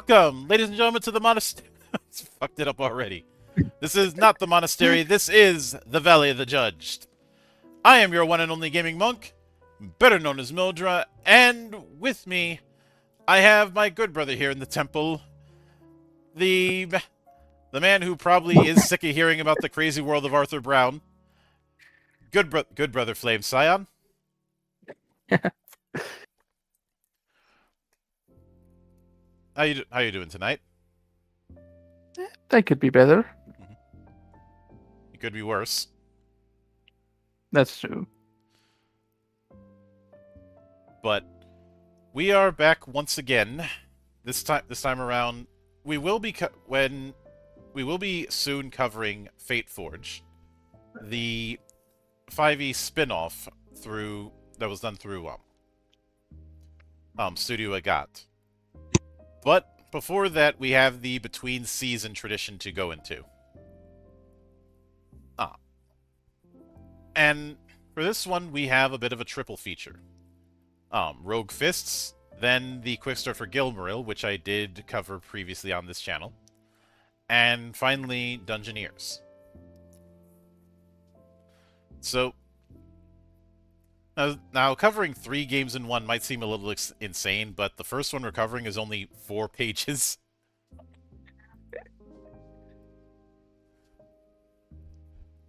Welcome, ladies and gentlemen, to the monastery. Fucked it up already. This is not the monastery. This is the Valley of the Judged. I am your one and only gaming monk, better known as Mildra, and with me, I have my good brother here in the temple, the man who probably is sick of hearing about the crazy world of Arthur Brown. Good brother Flame Scion. How you doing tonight? That could be better. It could be worse. That's true. But we are back once again. This time around, we will be soon covering Fate Forge, the 5e spin-off that was done through Studio Agat. But before that, we have the between season tradition to go into. And for this one, we have a bit of a triple feature. Rogue Fists, then the Quickstart for Gilmoril, which I did cover previously on this channel, and finally, Dungeoneers. So, now covering 3 games in one might seem a little insane, but the first one we're covering is only 4 pages.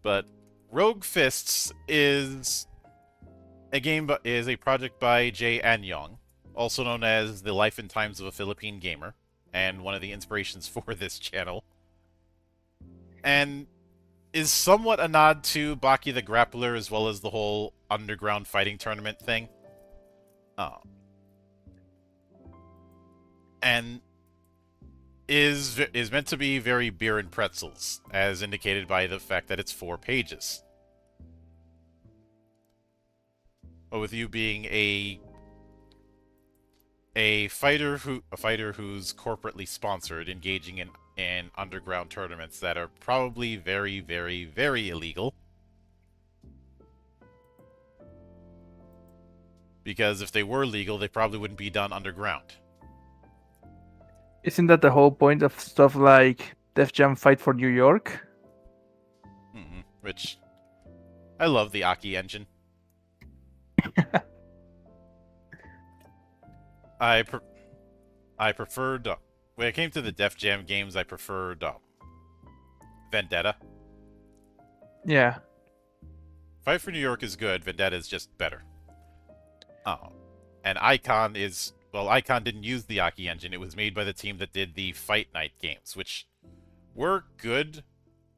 But Rogue Fists is a project by Jay Anyong, also known as the Life and Times of a Philippine Gamer, and one of the inspirations for this channel, and is somewhat a nod to Baki the Grappler as well as the whole underground fighting tournament thing. And is meant to be very beer and pretzels, as indicated by the fact that it's 4 pages. But with you being a fighter who's corporately sponsored, engaging in underground tournaments that are probably very, very, very illegal. Because if they were legal, they probably wouldn't be done underground. Isn't that the whole point of stuff like Def Jam Fight for New York? Which, I love the Aki engine. I preferred, when it came to the Def Jam games, I preferred Vendetta. Yeah. Fight for New York is good, Vendetta is just better. And Icon didn't use the Aki engine. It was made by the team that did the Fight Night games, which were good,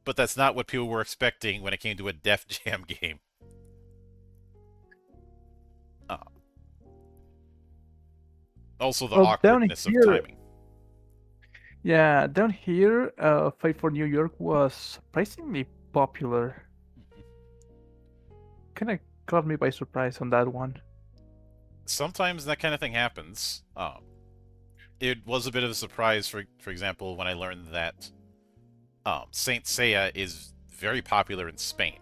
but that's not what people were expecting when it came to a Def Jam game. Also, the awkwardness of timing. Yeah, down here, Fight for New York was surprisingly popular. Kind of caught me by surprise on that one. Sometimes that kind of thing happens. It was a bit of a surprise, for example, when I learned that Saint Seiya is very popular in Spain.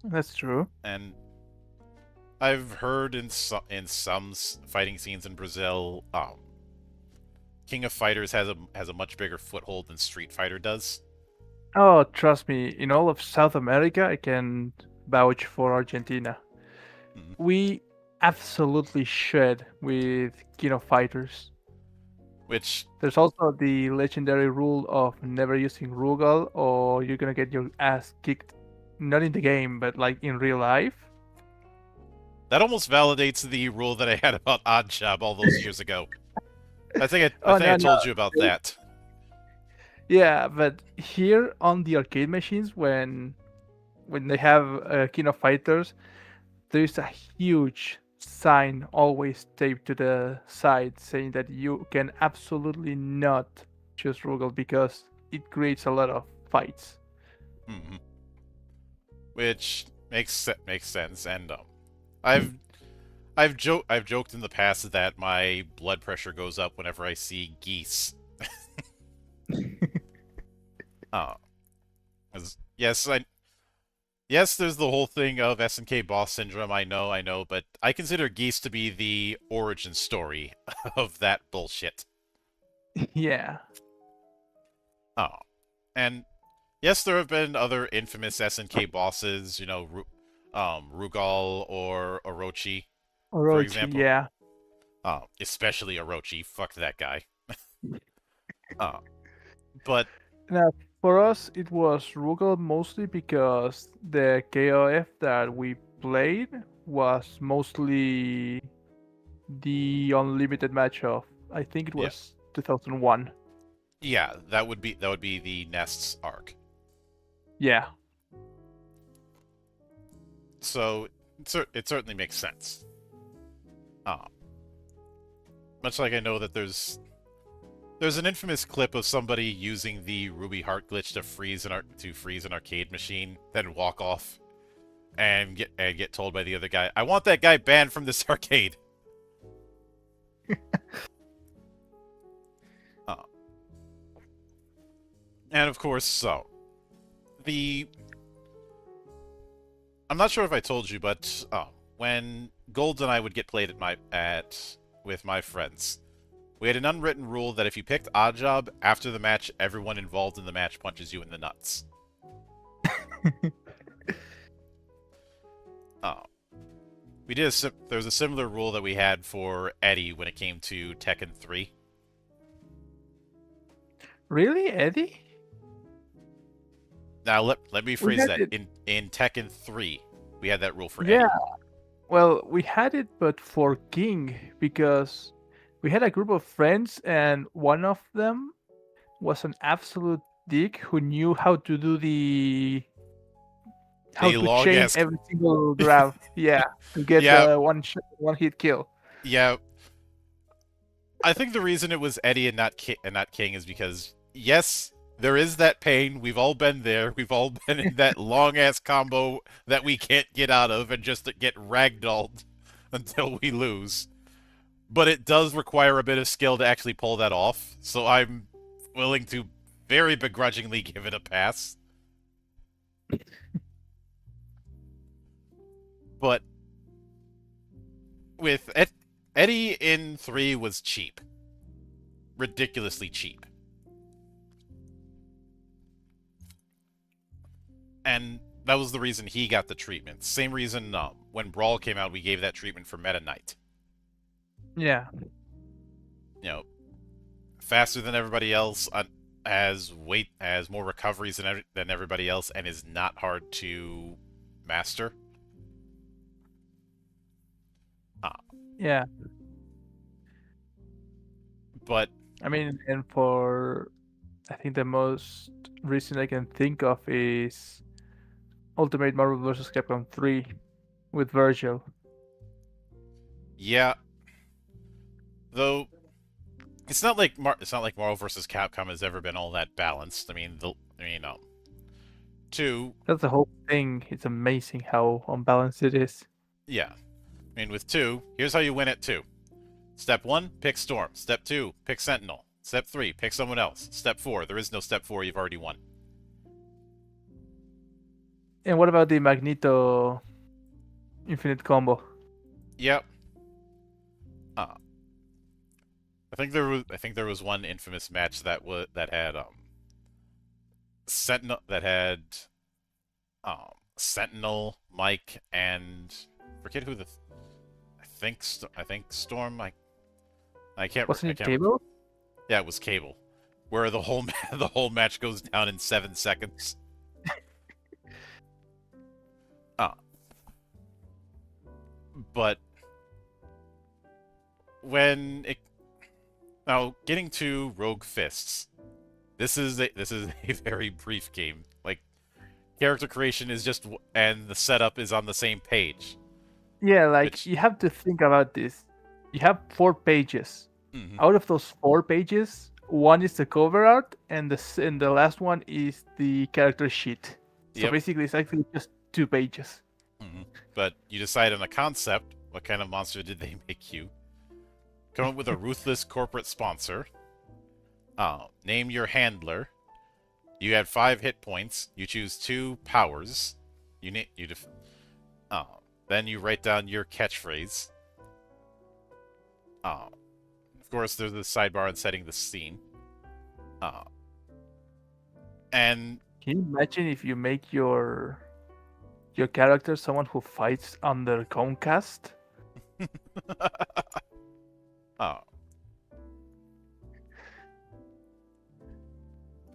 That's true. And I've heard in some fighting scenes in Brazil, King of Fighters has a much bigger foothold than Street Fighter does. Oh, trust me, in all of South America, I can vouch for Argentina. We absolutely shred with King of Fighters. Which there's also the legendary rule of never using Rugal, or you're gonna get your ass kicked. Not in the game, but like in real life. That almost validates the rule that I had about Odd Job all those years ago. I think I told you about that. Yeah, but here on the arcade machines, when they have King of Fighters, there's a huge sign always taped to the side saying that you can absolutely not choose Rugal because it creates a lot of fights. Which makes sense, and I've joked in the past that my blood pressure goes up whenever I see geese. Yes, Yes, there's the whole thing of SNK boss syndrome. I know, but I consider Geese to be the origin story of that bullshit. Yeah. Oh, and yes, there have been other infamous SNK bosses. Rugal or Orochi, for Orochi, example. yeah. Especially Orochi. Fuck that guy. Uh, but Now, for us, it was Rugal mostly because the KOF that we played was mostly the unlimited match of, I think it yeah, was 2001. yeah, that would be the Nest's arc. Yeah. So it certainly makes sense. Uh, Much like I know that there's an infamous clip of somebody using the Ruby Heart glitch to freeze an arcade machine, then walk off and get told by the other guy, "I want that guy banned from this arcade." Uh, and of course, the I'm not sure if I told you, but when Gold and I would get played at with my friends, we had an unwritten rule that if you picked Oddjob after the match, everyone involved in the match punches you in the nuts. Uh, there was a similar rule that we had for Eddie when it came to Tekken 3. Really, Eddie? Now let me We phrase had that. it. In Tekken 3, we had that rule for Yeah. Eddie. Well, we had it, but for King, because we had a group of friends, and one of them was an absolute dick who knew how to do how A to long chain ass. every single grab. Yeah, to get Yeah, the one hit kill. yeah. I think the reason it was Eddie and not King is because yes, there is that pain. We've all been there. We've all been in that long ass combo that we can't get out of and just get ragdolled until we lose. But it does require a bit of skill to actually pull that off. So I'm willing to very begrudgingly give it a pass. But with Eddie in 3 was cheap. Ridiculously cheap. And that was the reason he got the treatment. Same reason when Brawl came out, we gave that treatment for Meta Knight. Yeah. You know, faster than everybody else, has more recoveries than everybody else, and is not hard to master. Yeah. But I mean, and for I think the most recent I can think of is Ultimate Marvel vs. Capcom 3 with Virgil. yeah, though it's not like Marvel vs. Capcom has ever been all that balanced. I mean, 2, That's the whole thing. It's amazing how unbalanced it is. yeah. I mean, with 2, here's how you win at 2. Step 1, pick Storm. Step 2, pick Sentinel. Step 3, pick someone else. Step 4, there is no Step 4, you've already won. And what about the Magneto Infinite Combo? Yep. I think there was one infamous match that had Sentinel that had Sentinel, Mike, and forget who I think Storm. I can't. Wasn't I it can't. Cable? Yeah, it was Cable, where the whole the whole match goes down in 7 seconds. But when it now getting to Rogue Fists, this is a very brief game. Like character creation is just and the setup is on the same page. Yeah, like Which you have to think about this. You have 4 pages. mhm, Out of those 4 pages, one is the cover art, and the last one is the character sheet. So yep. basically, it's actually just 2 pages. But you decide on a concept. What kind of monster did they make you? Come up with a ruthless corporate sponsor. Name your handler. You had 5 hit points. You choose 2 powers. You need you def- Then you write down your catchphrase. Of course, there's the sidebar on setting the scene. Uh, and Can you imagine if you make your character someone who fights under Comcast? uh,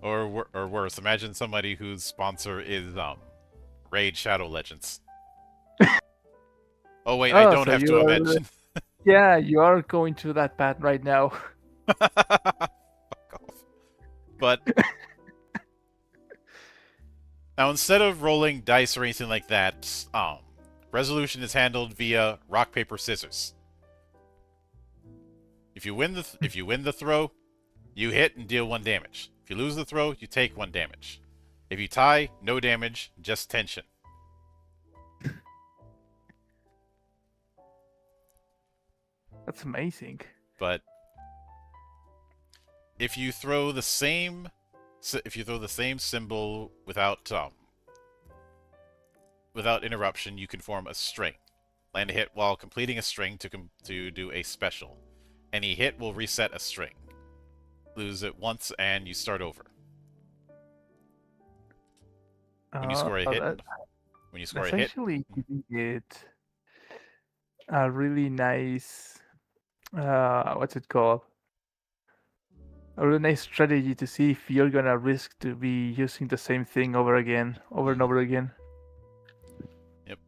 or worse, imagine somebody whose sponsor is Raid Shadow Legends. Oh wait, I Oh, don't so have you to are mention. yeah, you are going through that path right now. Fuck off. But now instead of rolling dice or anything like that, resolution is handled via rock paper scissors. If you win the throw, you hit and deal 1 damage. If you lose the throw, you take 1 damage. If you tie, no damage, just tension. That's amazing. But if you throw the same symbol without interruption, you can form a string. Land a hit while completing a string to do a special. Any hit will reset a string. Lose it once and you start over. When you score a hit, That, when you score a that's hit, actually giving it a really nice what's it called? A really nice strategy to see if you're gonna risk to be using the same thing over again, over and over again. Yep.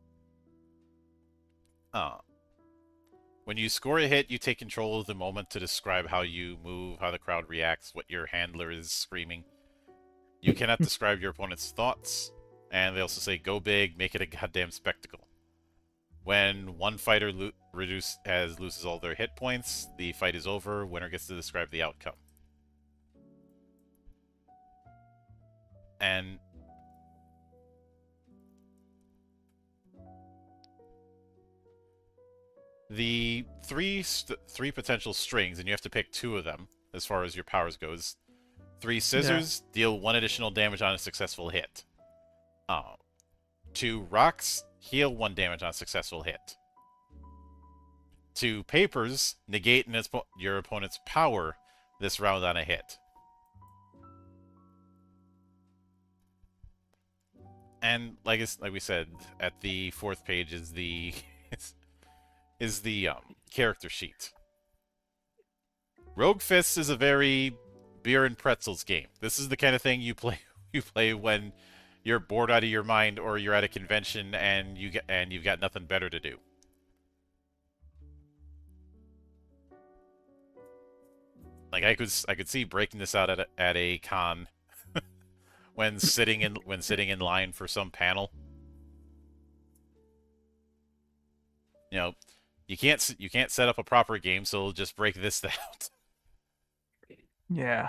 When you score a hit, you take control of the moment to describe how you move, how the crowd reacts, what your handler is screaming. You cannot describe your opponent's thoughts, and they also say, go big, make it a goddamn spectacle. When one fighter loses all their hit points, the fight is over, winner gets to describe the outcome. And the three potential strings, and you have to pick 2 of them as far as your powers goes. 3 scissors deal 1 additional damage on a successful hit. 2 rocks heal 1 damage on a successful hit. 2 papers negate your opponent's power this round on a hit. And like we said, at the 4th page is the character sheet. Rogue Fist is a very beer and pretzels game. This is the kind of thing you play when you're bored out of your mind or you're at a convention and you've got nothing better to do. Like I could see breaking this out at a con when sitting in line for some panel. You know, you can't set up a proper game, so we'll just break this out. Yeah.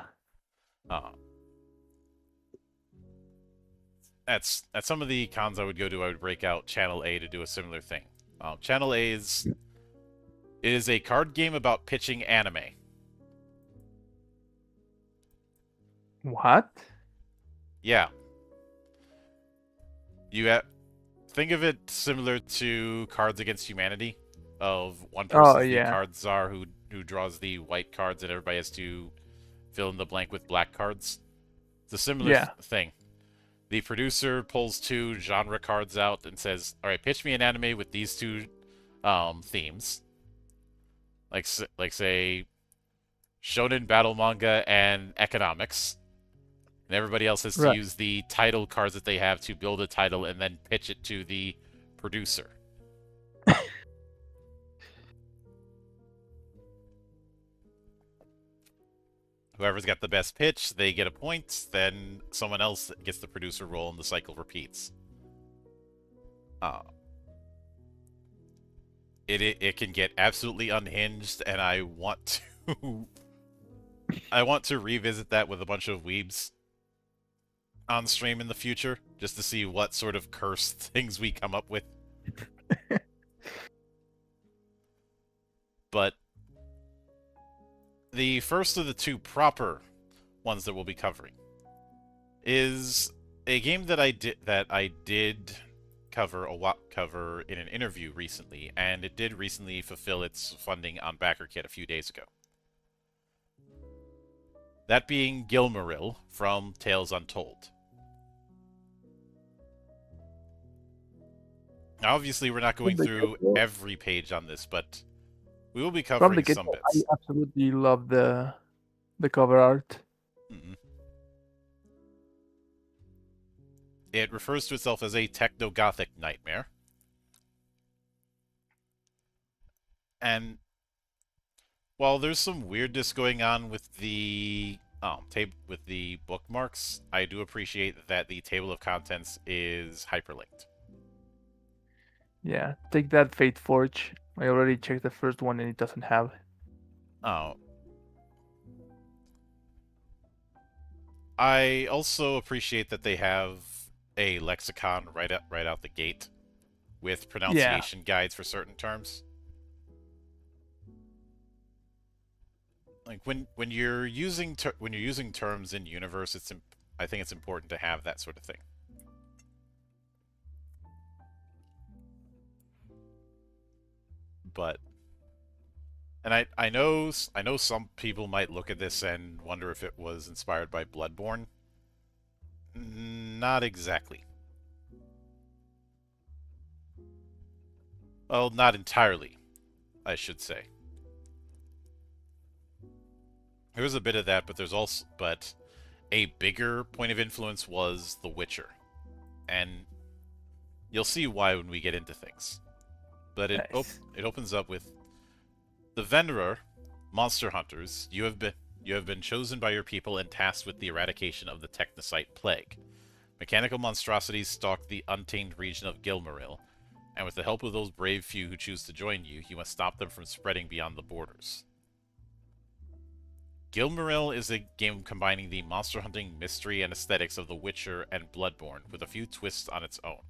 At some of the cons I would go to, I would break out Channel A to do a similar thing. Channel A is a card game about pitching anime. What? Yeah. Think of it similar to Cards Against Humanity, of one person's the card czar who draws the white cards and everybody has to fill in the blank with black cards. It's a similar thing. The producer pulls 2 genre cards out and says, "All right, pitch me an anime with these 2 themes." Like say shonen battle manga and economics. And everybody else has to use the title cards that they have to build a title and then pitch it to the producer. Whoever's got the best pitch, they get a point. Then someone else gets the producer role, and the cycle repeats. It can get absolutely unhinged, and I want to revisit that with a bunch of weebs on stream in the future, just to see what sort of cursed things we come up with. But the first of the 2 proper ones that we'll be covering is a game that I did cover in an interview recently, and it did recently fulfill its funding on BackerKit a few days ago. That being Gilmoril from Tales Untold. Now, obviously, we're not going From the through get-go, every page on this, but we will be from the covering some get-go, I bits. absolutely love the cover art. Mm-mm. It refers to itself as a techno-gothic nightmare. And while there's some weirdness going on with the with the bookmarks, I do appreciate that the table of contents is hyperlinked. Yeah, take that, Fate Forge. I already checked the first one and it doesn't have. Oh, I also appreciate that they have a lexicon right out the gate with Yeah, pronunciation guides for certain terms. Like when you're using terms in universe, I think it's important to have that sort of thing. But and I know some people might look at this and wonder if it was inspired by Bloodborne. Not exactly. Well, not entirely, I should say. There was a bit of that, but a bigger point of influence was The Witcher, and you'll see why when we get into things. But nice. it opens up with the Venerer, monster hunters. You have been chosen by your people and tasked with the eradication of the Technocyte plague. Mechanical monstrosities stalk the untamed region of Gilmoril, and with the help of those brave few who choose to join you, you must stop them from spreading beyond the borders. Gilmoril is a game combining the monster hunting mystery and aesthetics of The Witcher and Bloodborne, with a few twists on its own.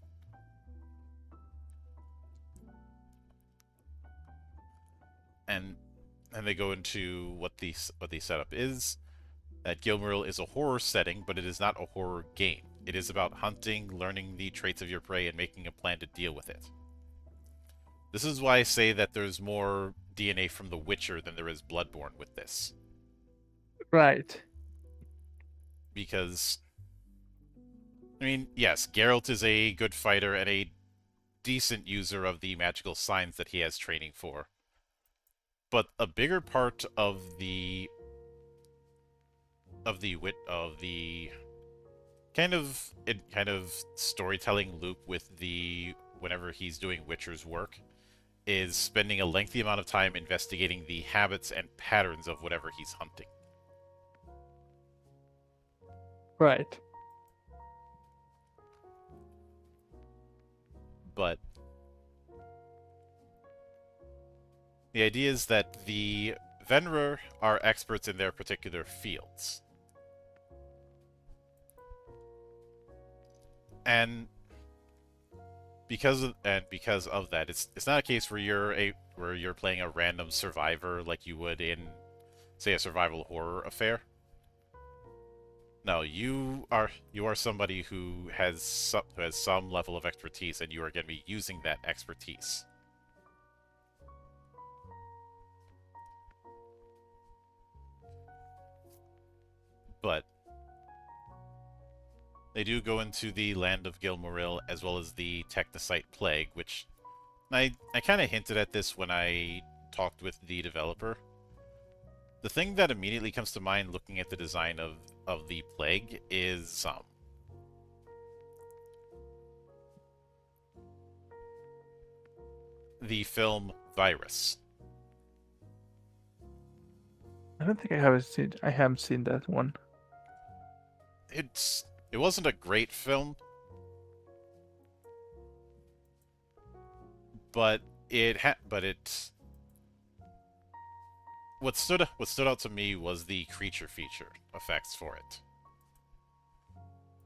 And they go into what the setup is. That Gilmoril is a horror setting, but it is not a horror game. It is about hunting, learning the traits of your prey, and making a plan to deal with it. This is why I say that there's more DNA from The Witcher than there is Bloodborne with this. Right. Because, I mean, yes, Geralt is a good fighter and a decent user of the magical signs that he has training for. But a bigger part of the kind of storytelling loop with the whenever he's doing Witcher's work is spending a lengthy amount of time investigating the habits and patterns of whatever he's hunting. Right. But the idea is that the Venrer are experts in their particular fields. And because of that, it's not a case where you're playing a random survivor like you would in, say, a survival horror affair. No, you are somebody who has some level of expertise, and you are going to be using that expertise. But they do go into the land of Gilmoril as well as the Technocyte plague, which I kind of hinted at this when I talked with the developer. The thing that immediately comes to mind looking at the design of the plague is the film Virus. I don't think I haven't seen that one. It wasn't a great film, but what stood out to me was the creature feature effects for it.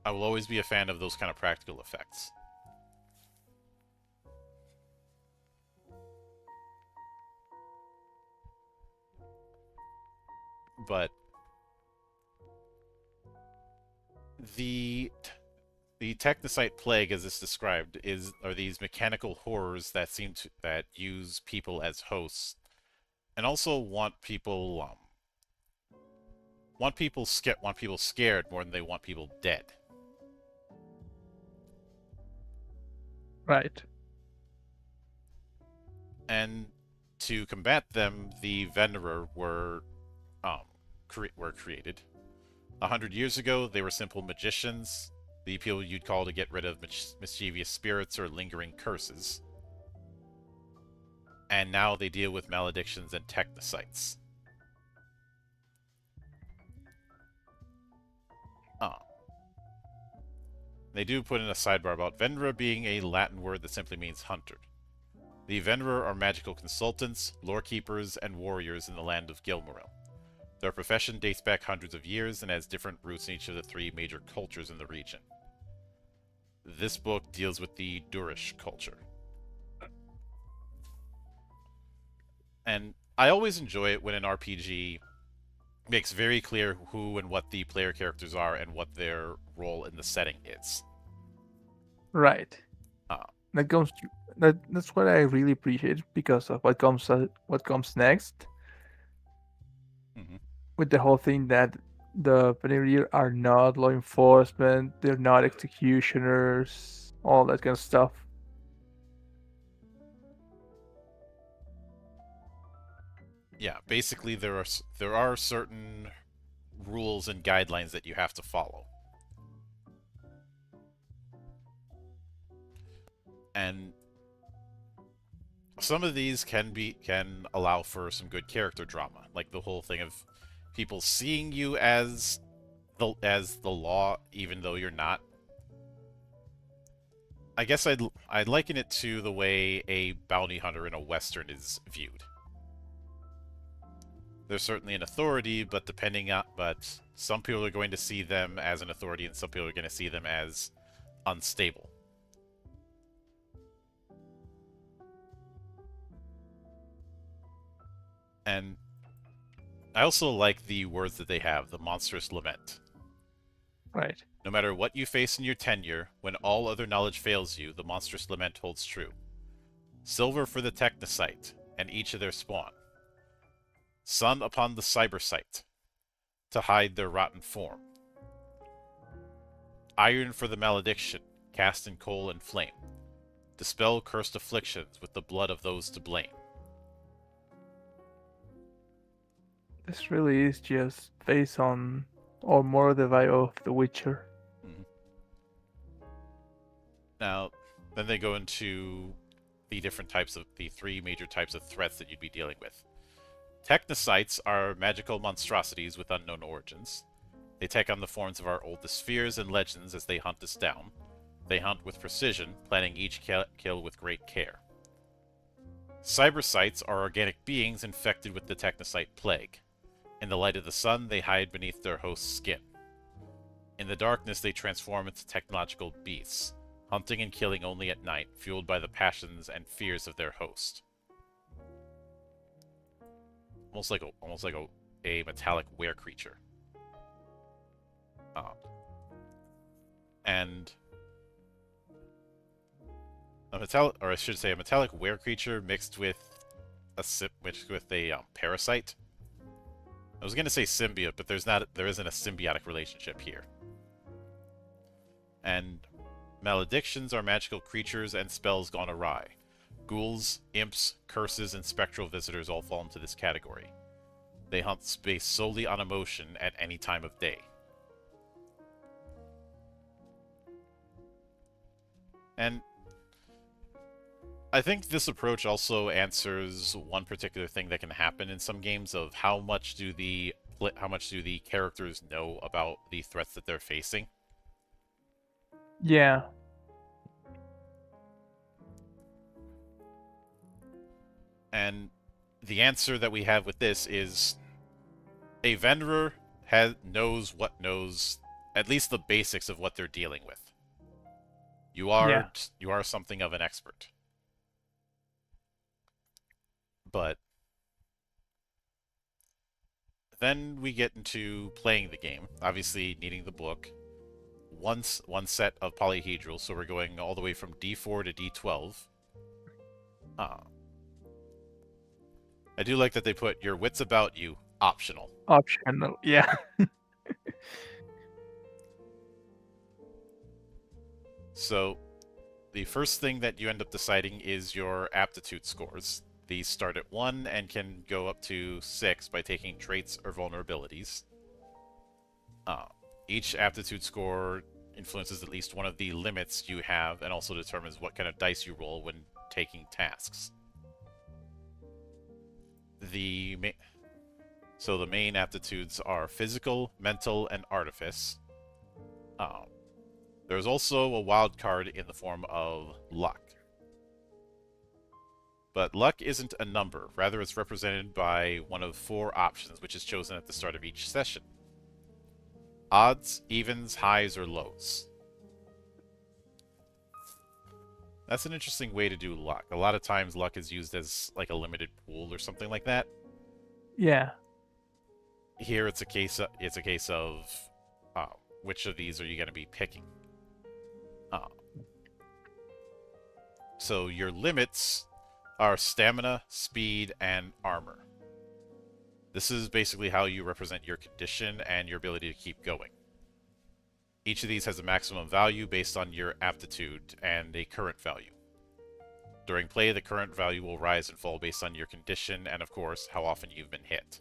I will always be a fan of those kind of practical effects. But the The Technocyte plague, as it's described, are these mechanical horrors that use people as hosts, and also want people scared more than they want people dead. Right. And to combat them, the Venerer um, were created. 100 years ago, they were simple magicians, the people you'd call to get rid of mischievous spirits or lingering curses. And now they deal with maledictions and technocytes. They do put in a sidebar about Venera being a Latin word that simply means hunter. The Venera are magical consultants, lore keepers, and warriors in the land of Gilmoril. Their profession dates back hundreds of years and has different roots in each of the three major cultures in the region. This book deals with the Durish culture. And I always enjoy it when an RPG makes very clear who and what the player characters are and what their role in the setting is. Right. Uh, That's what I really appreciate because of what comes next. mm-hmm. With the whole thing that the Veneer are not law enforcement, they're not executioners, all that kind of stuff. Yeah, basically there are certain rules and guidelines that you have to follow. And some of these can allow for some good character drama, like the whole thing of people seeing you as the law even though you're not. I guess I'd liken it to the way a bounty hunter in a western is viewed. They're certainly an authority, but some people are going to see them as an authority and some people are going to see them as unstable. And I also like the words that they have, the monstrous lament. Right. No matter what you face in your tenure, when all other knowledge fails you, the monstrous lament holds true. Silver for the technocyte, and each of their spawn. Sun upon the cybercyte, to hide their rotten form. Iron for the malediction, cast in coal and flame. Dispel cursed afflictions with the blood of those to blame. This really is just based on, or more the vibe of The Witcher. Mm-hmm. Now, then they go into the three major types of threats that you'd be dealing with. Technocytes are magical monstrosities with unknown origins. They take on the forms of our oldest fears and legends as they hunt us down. They hunt with precision, planning each kill with great care. Cybercytes are organic beings infected with the technocyte plague. In the light of the sun, they hide beneath their host's skin. In the darkness, they transform into technological beasts, hunting and killing only at night, fueled by the passions and fears of their host. Almost like a metallic were creature. And a metallic were creature mixed with a parasite. I was gonna say symbiote, but there isn't a symbiotic relationship here. And maledictions are magical creatures and spells gone awry. Ghouls, imps, curses, and spectral visitors all fall into this category. They hunt based solely on emotion at any time of day. And I think this approach also answers one particular thing that can happen in some games of how much do the characters know about the threats that they're facing. Yeah. And the answer that we have with this is a Venderer knows at least the basics of what they're dealing with. You are something of an expert. But then we get into playing the game, obviously needing the book. one set of polyhedrals, so we're going all the way from D4 to D12. I do like that they put your wits about you optional. Optional, yeah. So the first thing that you end up deciding is your aptitude scores. These start at 1 and can go up to 6 by taking traits or vulnerabilities. Each aptitude score influences at least one of the limits you have and also determines what kind of dice you roll when taking tasks. So the main aptitudes are physical, mental, and artifice. There's also a wild card in the form of luck. But luck isn't a number, rather it's represented by one of 4 options, which is chosen at the start of each session. Odds, evens, highs, or lows. That's an interesting way to do luck. A lot of times luck is used as like a limited pool or something like that. Yeah. Here it's a case of which of these are you going to be picking. So your limits are stamina, speed, and armor. This is basically how you represent your condition and your ability to keep going. Each of these has a maximum value based on your aptitude and a current value. During play, the current value will rise and fall based on your condition and, of course, how often you've been hit.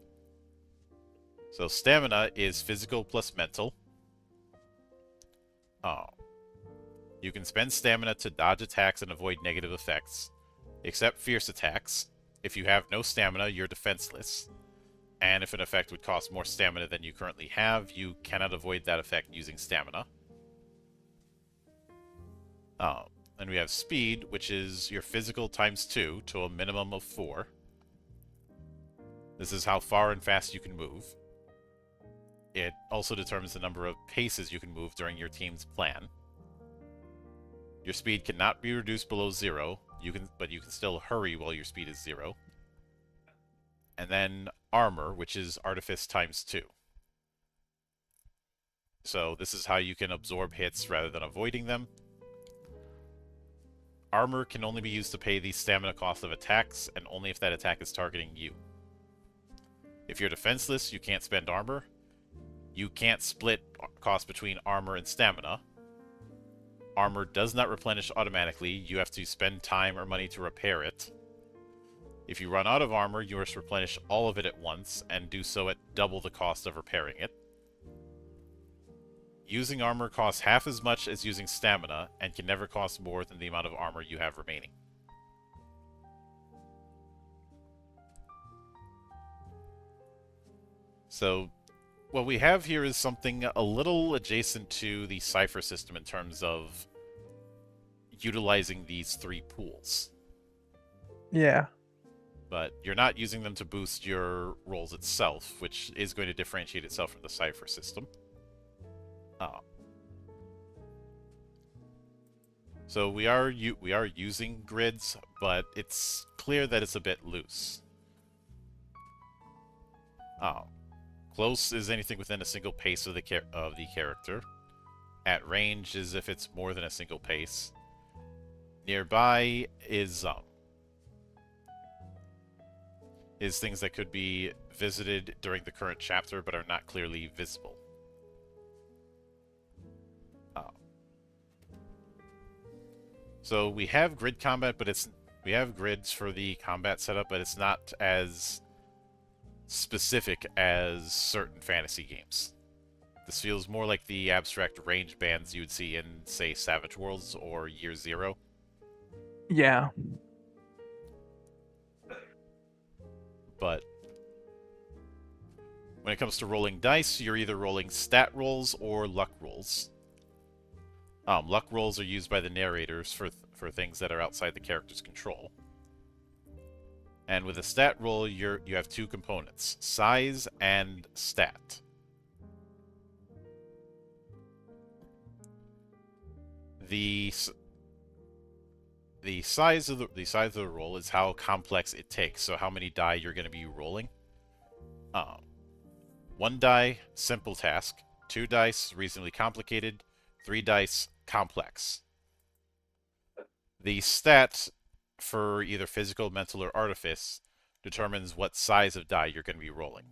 So stamina is physical plus mental. You can spend stamina to dodge attacks and avoid negative effects, except fierce attacks. If you have no stamina, you're defenseless. And if an effect would cost more stamina than you currently have, you cannot avoid that effect using stamina. And we have speed, which is your physical times 2 to a minimum of 4. This is how far and fast you can move. It also determines the number of paces you can move during your team's plan. Your speed cannot be reduced below 0, but you can still hurry while your speed is 0. And then armor, which is artifice times 2. So this is how you can absorb hits rather than avoiding them. Armor can only be used to pay the stamina cost of attacks, and only if that attack is targeting you. If you're defenseless, you can't spend armor. You can't split cost between armor and stamina. Armor does not replenish automatically. You have to spend time or money to repair it. If you run out of armor, you must replenish all of it at once, and do so at double the cost of repairing it. Using armor costs half as much as using stamina, and can never cost more than the amount of armor you have remaining. So, what we have here is something a little adjacent to the cipher system in terms of utilizing these 3 pools. Yeah. But you're not using them to boost your rolls itself, which is going to differentiate itself from the cipher system. So we are using grids, but it's clear that it's a bit loose. Close is anything within a single pace of the character. At range is if it's more than a single pace. Nearby is things that could be visited during the current chapter but are not clearly visible. So we have grid combat, but we have grids for the combat setup, but it's not as specific as certain fantasy games. This feels more like the abstract range bands you would see in, say, Savage Worlds or Year Zero. Yeah. But when it comes to rolling dice, you're either rolling stat rolls or luck rolls. Luck rolls are used by the narrators for things that are outside the character's control. And with a stat roll, you have 2 components, size and stat. The size of the roll is how complex it takes, so how many die you're going to be rolling. 1 die, simple task. 2 dice, reasonably complicated. 3 dice, complex. The stat for either physical, mental, or artifice determines what size of die you're going to be rolling.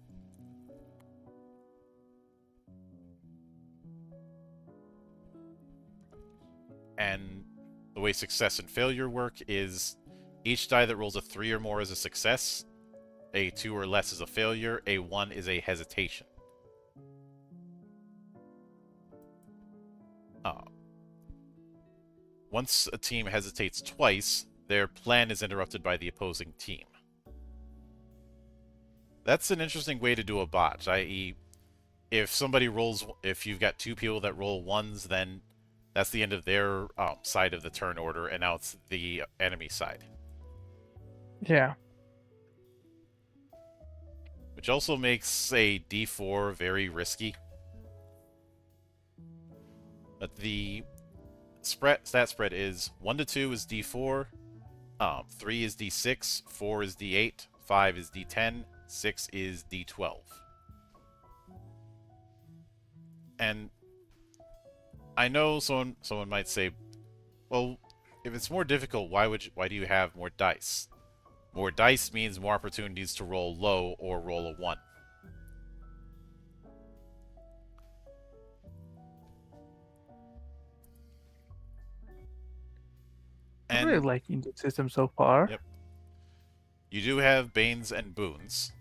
And the way success and failure work is each die that rolls a 3 or more is a success, a 2 or less is a failure, a 1 is a hesitation. Once a team hesitates twice, their plan is interrupted by the opposing team. That's an interesting way to do a botch, i.e., if you've got 2 people that roll 1s, then that's the end of their side of the turn order, and now it's the enemy side. Yeah. Which also makes a D4 very risky. But the stat spread is 1 to 2 is D4, 3 is D6, 4 is D8, 5 is D10, 6 is D12. And I know someone might say, well, if it's more difficult, why do you have more dice? More dice means more opportunities to roll low or roll a 1. I'm really liking the system so far. Yep. You do have Banes and Boons.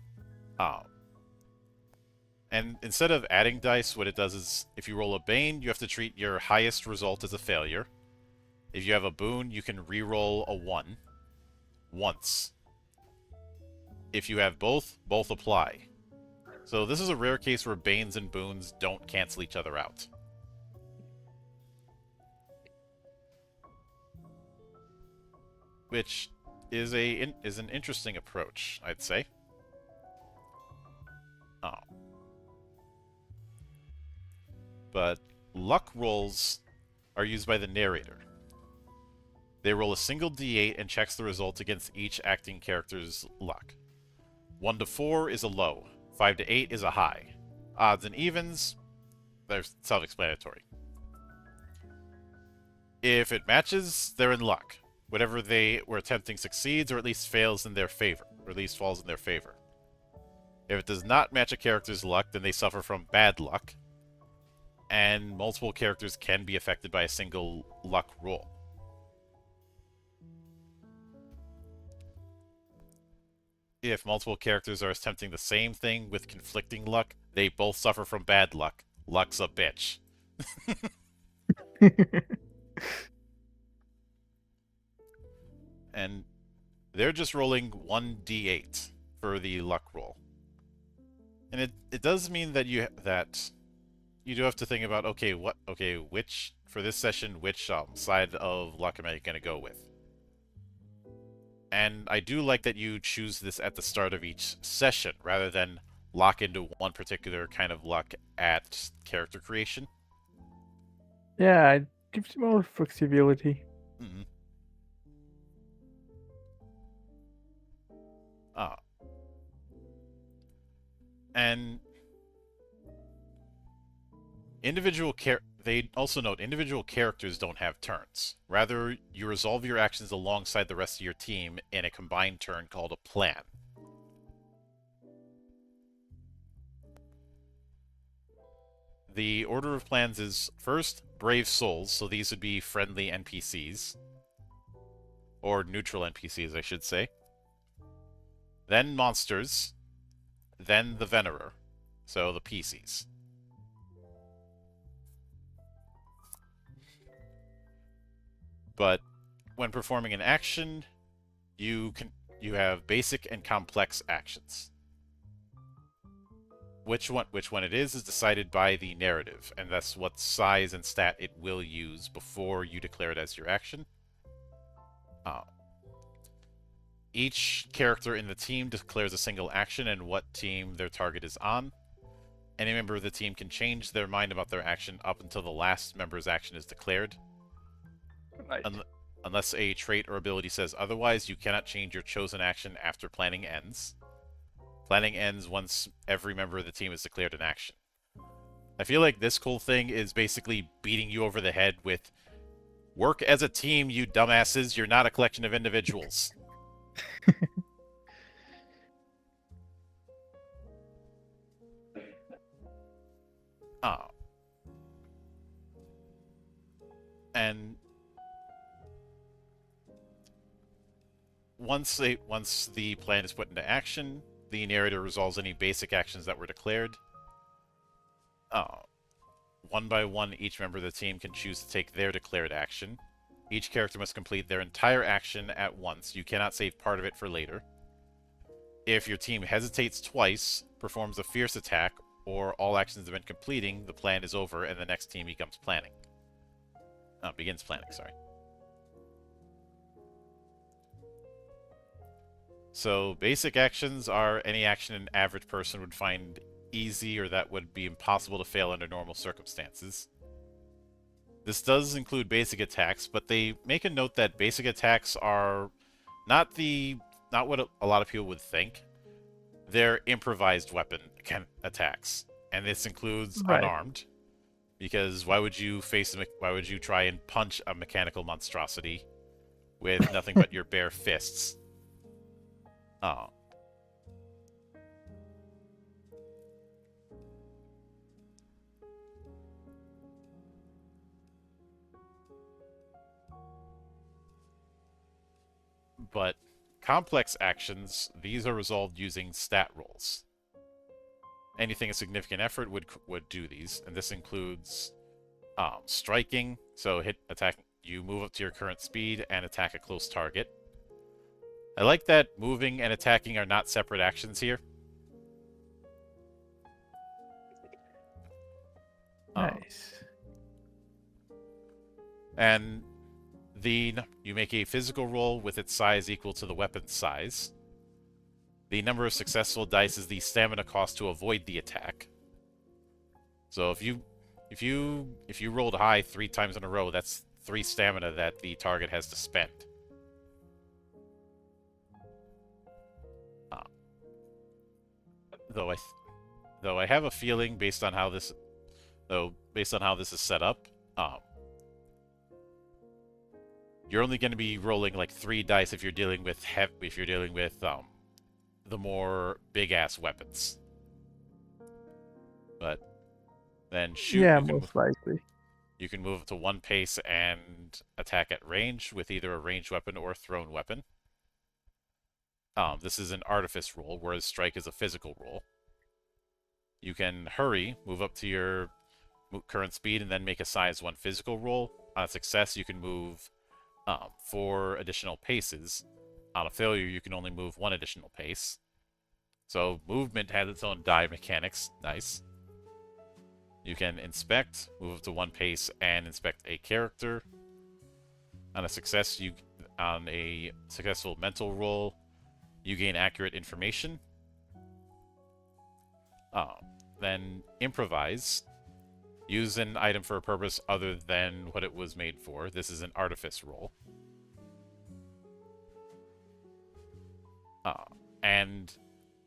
And instead of adding dice, what it does is, if you roll a Bane, you have to treat your highest result as a failure. If you have a Boon, you can re-roll a 1 once. If you have both apply. So this is a rare case where Banes and Boons don't cancel each other out. Which is an interesting approach, I'd say. But luck rolls are used by the narrator. They roll a single d8 and checks the result against each acting character's luck. 1 to 4 is a low. 5 to 8 is a high. Odds and evens, they're self-explanatory. If it matches, they're in luck. Whatever they were attempting succeeds or at least fails in their favor, or at least falls in their favor. If it does not match a character's luck, then they suffer from bad luck. And multiple characters can be affected by a single luck roll. If multiple characters are attempting the same thing with conflicting luck, they both suffer from bad luck. Luck's a bitch. And they're just rolling 1d8 for the luck roll. And it does mean that you do have to think about, which for this session, which side of luck am I going to go with? And I do like that you choose this at the start of each session, rather than lock into one particular kind of luck at character creation. Yeah, it gives you more flexibility. Mm-hmm. And they also note individual characters don't have turns. Rather, you resolve your actions alongside the rest of your team in a combined turn called a plan. The order of plans is first, Brave Souls, so these would be friendly NPCs. Or neutral NPCs, I should say. Then Monsters. Then the Venerer, so the PCs. But when performing an action, you have basic and complex actions. Which one it is decided by the narrative, and that's what size and stat it will use before you declare it as your action. Each character in the team declares a single action and what team their target is on. Any member of the team can change their mind about their action up until the last member's action is declared. Right. Unless a trait or ability says otherwise, you cannot change your chosen action after planning ends. Planning ends once every member of the team has declared an action. I feel like this cool thing is basically beating you over the head with work as a team, you dumbasses. You're not a collection of individuals. Oh. And once the plan is put into action, the narrator resolves any basic actions that were declared. One by one, each member of the team can choose to take their declared action. Each character must complete their entire action at once. You cannot save part of it for later. If your team hesitates twice, performs a fierce attack, or all actions have been completing, the plan is over and the next team begins planning. Begins planning, sorry. So basic actions are any action an average person would find easy or that would be impossible to fail under normal circumstances. This does include basic attacks, but they make a note that basic attacks are not what a lot of people would think. They're improvised weapon attacks, and this includes Right. unarmed. Because why would you try and punch a mechanical monstrosity with nothing but your bare fists? Oh. But complex actions, these are resolved using stat rolls. Anything of significant effort would do these, and this includes striking. So attack. You move up to your current speed and attack a close target. I like that moving and attacking are not separate actions here. Nice. And you make a physical roll with its size equal to the weapon's size. The number of successful dice is the stamina cost to avoid the attack. So if you rolled high 3 times in a row, that's 3 stamina that the target has to spend. Though I have a feeling based on how this is set up, you're only going to be rolling like 3 dice if you're dealing with the more big ass weapons. But then shoot, Yeah, most likely. You can move up to 1 pace and attack at range with either a ranged weapon or a thrown weapon. This is an artifice roll, whereas strike is a physical roll. You can hurry, move up to your current speed, and then make a size 1 physical roll. On a success, you can move 4 additional paces. On a failure, you can only move 1 additional pace. So movement has its own die mechanics. Nice. You can inspect, move up to 1 pace, and inspect a character. On a successful mental roll, you gain accurate information. Then improvise. Use an item for a purpose other than what it was made for. This is an artifice roll. And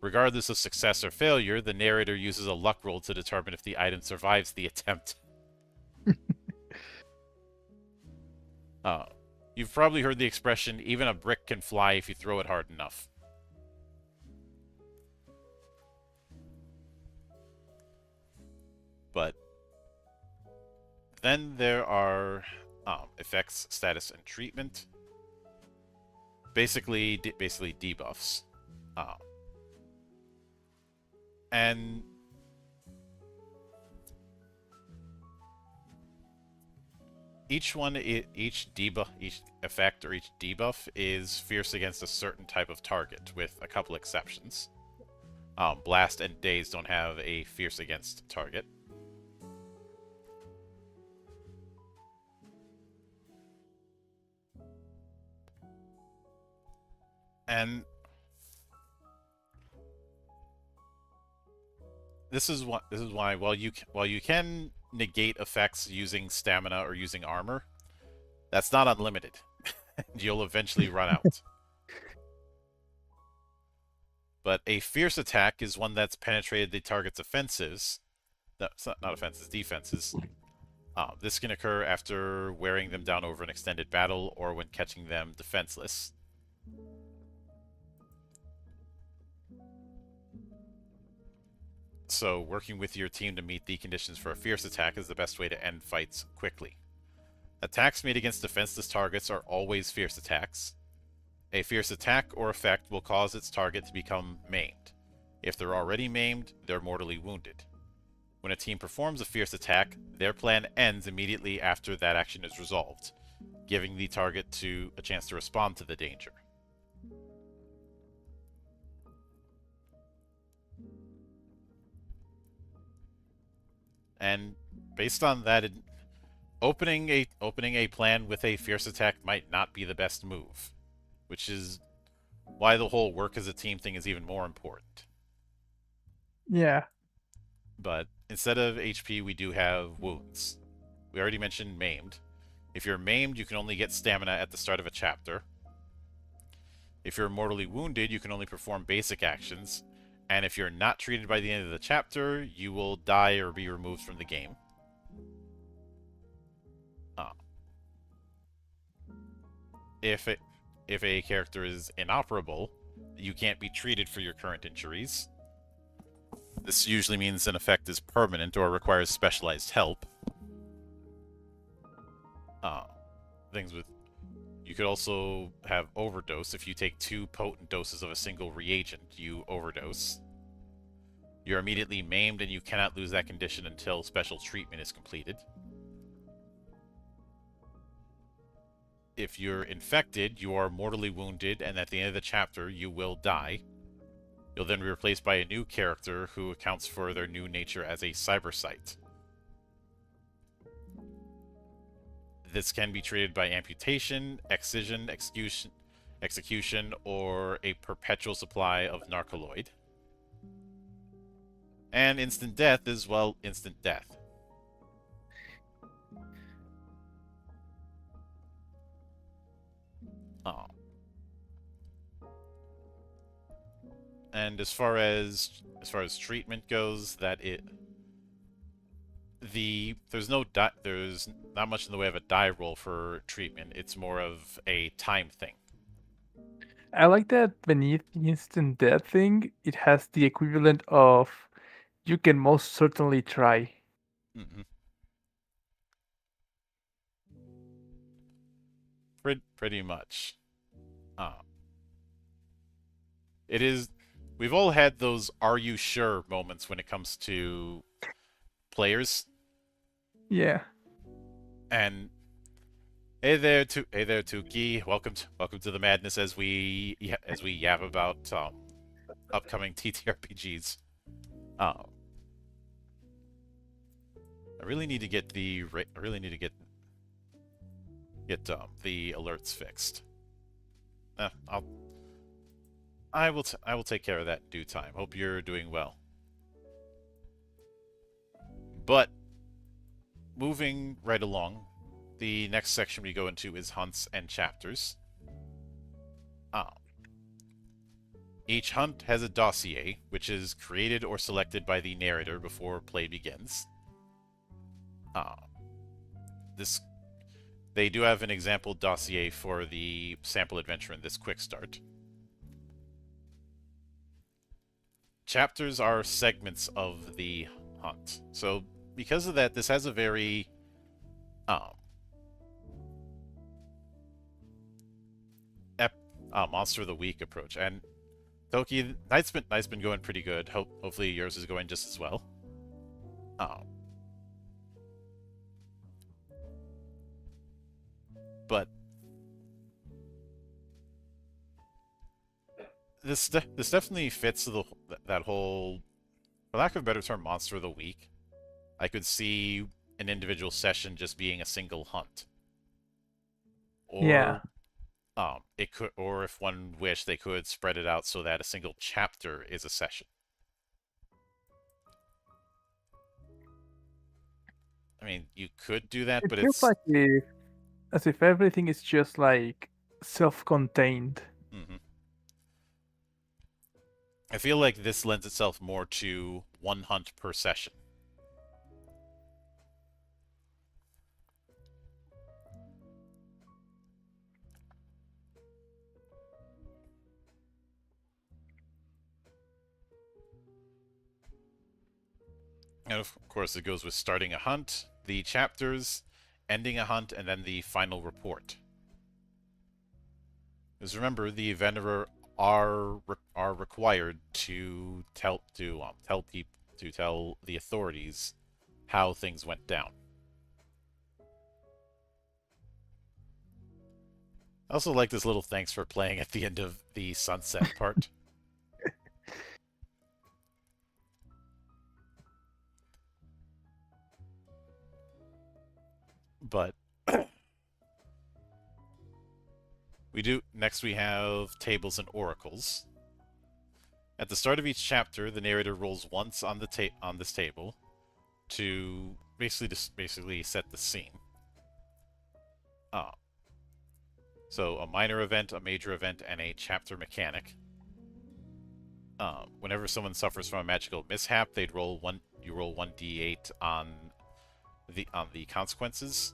regardless of success or failure, the narrator uses a luck roll to determine if the item survives the attempt. You've probably heard the expression, even a brick can fly if you throw it hard enough. But then there are effects, status, and treatment. Basically debuffs. And each effect or each debuff is fierce against a certain type of target, with a couple exceptions. Blast and Daze don't have a fierce against target. And this is why while you can negate effects using stamina or using armor, that's not unlimited. You'll eventually run out. But a fierce attack is one that's penetrated the target's offensives, That's not offenses, defenses. This can occur after wearing them down over an extended battle or when catching them defenseless. So, working with your team to meet the conditions for a fierce attack is the best way to end fights quickly. Attacks made against defenseless targets are always fierce attacks. A fierce attack or effect will cause its target to become maimed. If they're already maimed, they're mortally wounded. When a team performs a fierce attack, their plan ends immediately after that action is resolved, giving the target a chance to respond to the danger. And based on that, opening a plan with a fierce attack might not be the best move, which is why the whole work as a team thing is even more important. Yeah. But instead of HP, we do have wounds. We already mentioned maimed. If you're maimed, you can only get stamina at the start of a chapter. If you're mortally wounded, you can only perform basic actions. And if you're not treated by the end of the chapter, you will die or be removed from the game. If a character is inoperable, you can't be treated for your current injuries. This usually means an effect is permanent or requires specialized help. Things with... You could also have overdose. If you take 2 potent doses of a single reagent, you overdose. You're immediately maimed and you cannot lose that condition until special treatment is completed. If you're infected, you are mortally wounded, and at the end of the chapter, you will die. You'll then be replaced by a new character who accounts for their new nature as a cybercyte. This can be treated by amputation, excision, execution, or a perpetual supply of narcoloid. And instant death is, well, instant death. And as far as treatment goes, there's not much in the way of a die roll for treatment. It's more of a time thing. I like that beneath the instant death thing, it has the equivalent of you can most certainly try. Mm-hmm. Pretty much. It is. We've all had those "Are you sure?" moments when it comes to players. Yeah. And hey there, Tuki. Welcome to the madness as we yap about upcoming TTRPGs. I really need to get the alerts fixed. I will take care of that in due time. Hope you're doing well. But moving right along, the next section we go into is hunts and chapters. Each hunt has a dossier, which is created or selected by the narrator before play begins. They do have an example dossier for the sample adventure in this Quickstart. Chapters are segments of the hunt. So because of that, this has a very Monster of the Week approach. And Toki, night's been going pretty good. Hopefully yours is going just as well. But this definitely fits that whole, for lack of a better term, Monster of the Week. I could see an individual session just being a single hunt. Or yeah. It could, or if one wished, they could spread it out so that a single chapter is a session. I mean, you could do that, It but feels it's like as if everything is just like self-contained. Mm-hmm. I feel like this lends itself more to one hunt per session. And of course, it goes with starting a hunt, the chapters, ending a hunt, and then the final report. Because remember, the Venerer are required to tell the authorities how things went down. I also like this little thanks for playing at the end of the sunset part. But next we have tables and oracles. At the start of each chapter, the narrator rolls once on this table to basically set the scene. So a minor event, a major event, and a chapter mechanic. Whenever someone suffers from a magical mishap, you roll 1d8 on the consequences.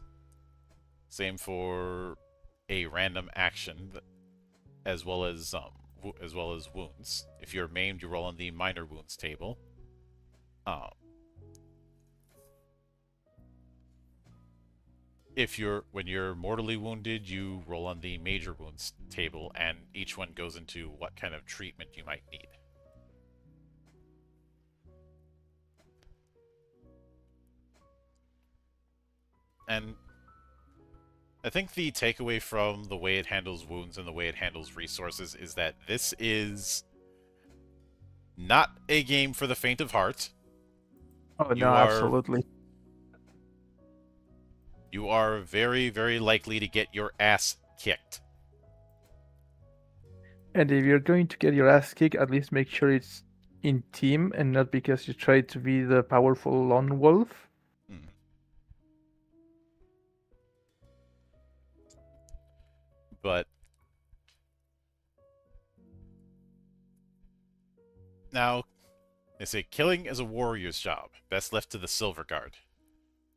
Same for a random action, as well as wounds. If you're maimed, you roll on the minor wounds table. When you're mortally wounded, you roll on the major wounds table, and each one goes into what kind of treatment you might need. And I think the takeaway from the way it handles wounds and the way it handles resources is that this is not a game for the faint of heart. Oh no, absolutely. You are very, very likely to get your ass kicked. And if you're going to get your ass kicked, at least make sure it's in team and not because you try to be the powerful lone wolf. But now, they say killing is a warrior's job, best left to the Silver Guard.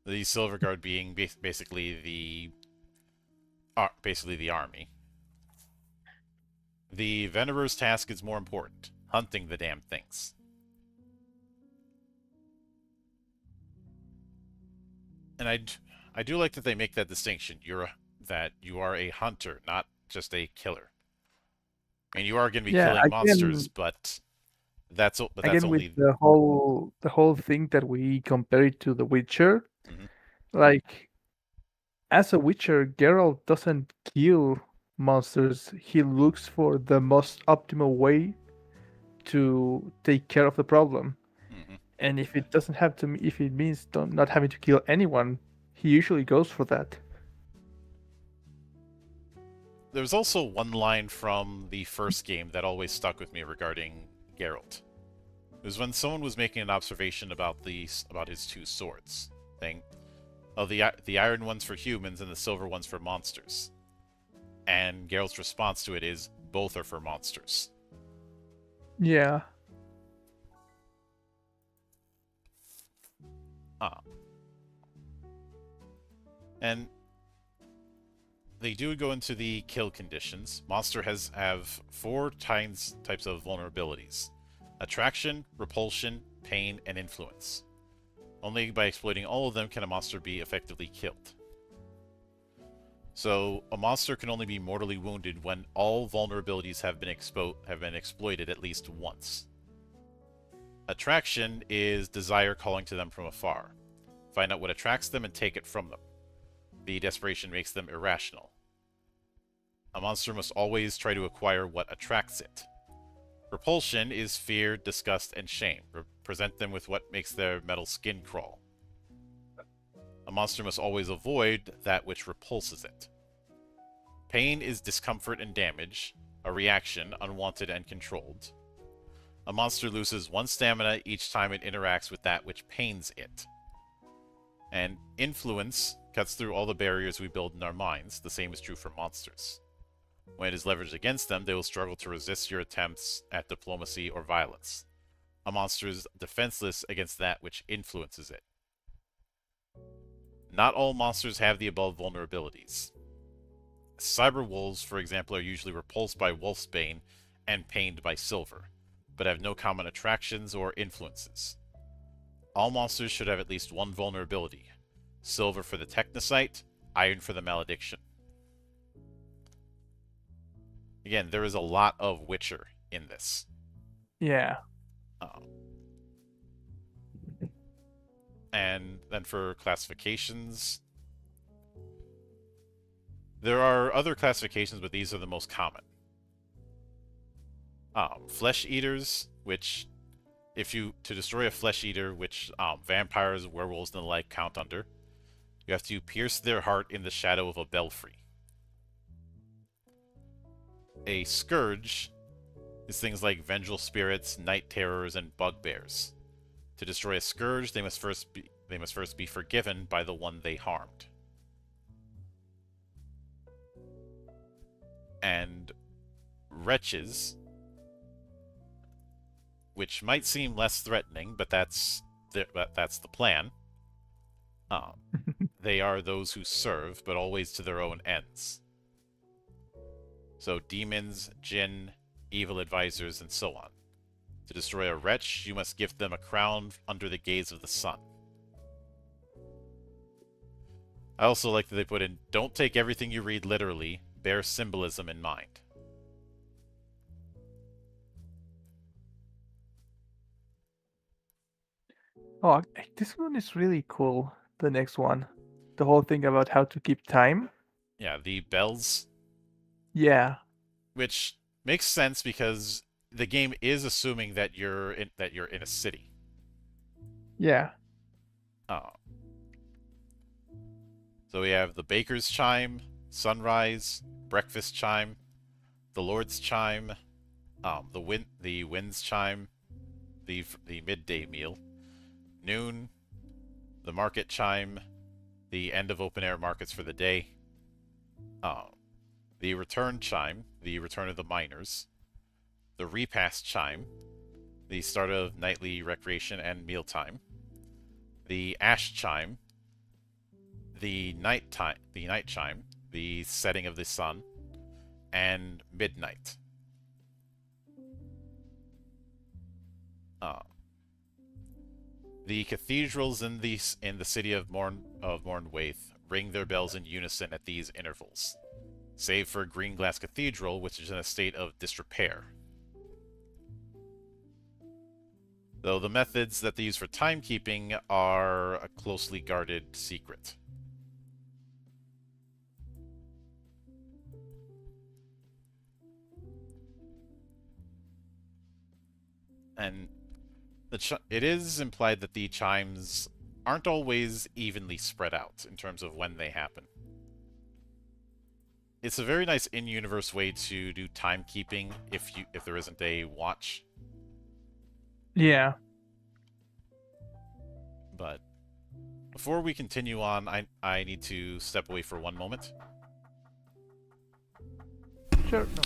The Silver Guard being basically the army. The Venerer's task is more important, hunting the damn things. And I do like that they make that distinction. That you are a hunter, not just a killer. I mean, you are going to be killing monsters, but that's only with the whole thing that we compare it to The Witcher. Mm-hmm. Like, as a Witcher, Geralt doesn't kill monsters. He looks for the most optimal way to take care of the problem. Mm-hmm. And if it doesn't have to, if it means not having to kill anyone, he usually goes for that. There's also one line from the first game that always stuck with me regarding Geralt. It was when someone was making an observation about his two swords, saying, "Oh, the iron one's for humans and the silver one's for monsters." And Geralt's response to it is, "Both are for monsters." Yeah. And they do go into the kill conditions. Monster have 4 types of vulnerabilities: attraction, repulsion, pain, and influence. Only by exploiting all of them can a monster be effectively killed. So a monster can only be mortally wounded when all vulnerabilities have been exploited at least once. Attraction is desire calling to them from afar. Find out what attracts them and take it from them. The desperation makes them irrational. A monster must always try to acquire what attracts it. Repulsion is fear, disgust, and shame. Present them with what makes their metal skin crawl. A monster must always avoid that which repulses it. Pain is discomfort and damage, a reaction, unwanted and controlled. A monster loses 1 stamina each time it interacts with that which pains it. And influence cuts through all the barriers we build in our minds. The same is true for monsters. When it is leveraged against them, they will struggle to resist your attempts at diplomacy or violence. A monster is defenseless against that which influences it. Not all monsters have the above vulnerabilities. Cyber wolves, for example, are usually repulsed by Wolfsbane and pained by Silver, but have no common attractions or influences. All monsters should have at least one vulnerability. Silver for the Technocyte, iron for the Malediction. Again, there is a lot of Witcher in this. Yeah. And then for classifications, there are other classifications, but these are the most common. Flesh eaters, which to destroy a flesh eater, which vampires, werewolves, and the like count under, you have to pierce their heart in the shadow of a belfry. A scourge is things like vengeful spirits, night terrors, and bugbears. To destroy a scourge, they must first be forgiven by the one they harmed. And wretches, which might seem less threatening, but that's the plan. They are those who serve, but always to their own ends. So demons, jinn, evil advisors, and so on. To destroy a wretch, you must give them a crown under the gaze of the sun. I also like that they put in, don't take everything you read literally, bear symbolism in mind. Oh, this one is really cool. The next one. The whole thing about how to keep time. Yeah, the bells. Yeah. Which makes sense because the game is assuming that you're in a city. Yeah. So we have the baker's chime, sunrise, breakfast chime, the Lord's chime, the wind's chime, the midday meal, noon, the market chime, the end of open air markets for the day, the return chime, the return of the miners, the repast chime, the start of nightly recreation and mealtime, the ash chime, the night chime, the setting of the sun, and midnight. The cathedrals in the city of Mornwaith ring their bells in unison at these intervals, save for Greenglass Cathedral, which is in a state of disrepair. Though the methods that they use for timekeeping are a closely guarded secret. And it is implied that the chimes aren't always evenly spread out in terms of when they happen. It's a very nice in-universe way to do timekeeping if there isn't a watch. Yeah. But before we continue on, I need to step away for one moment. Sure. No.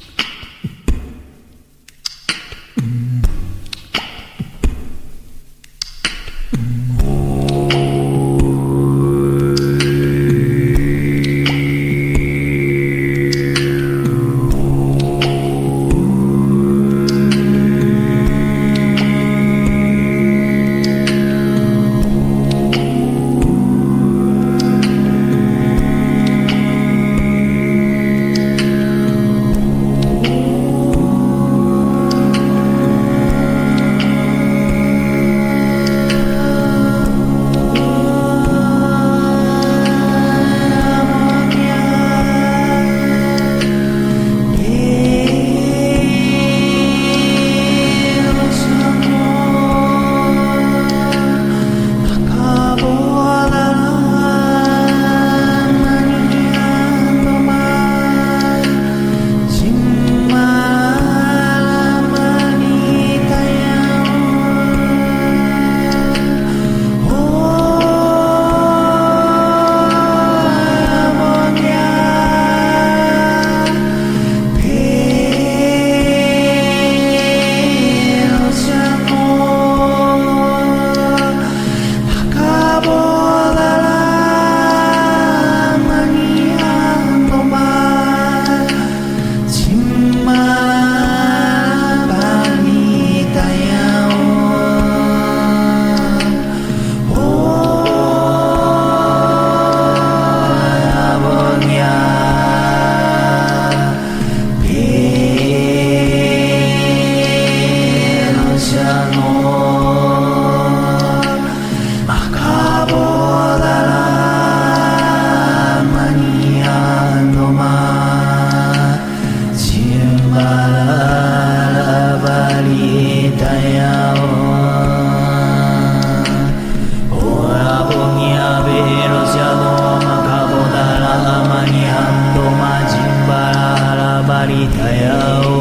Maria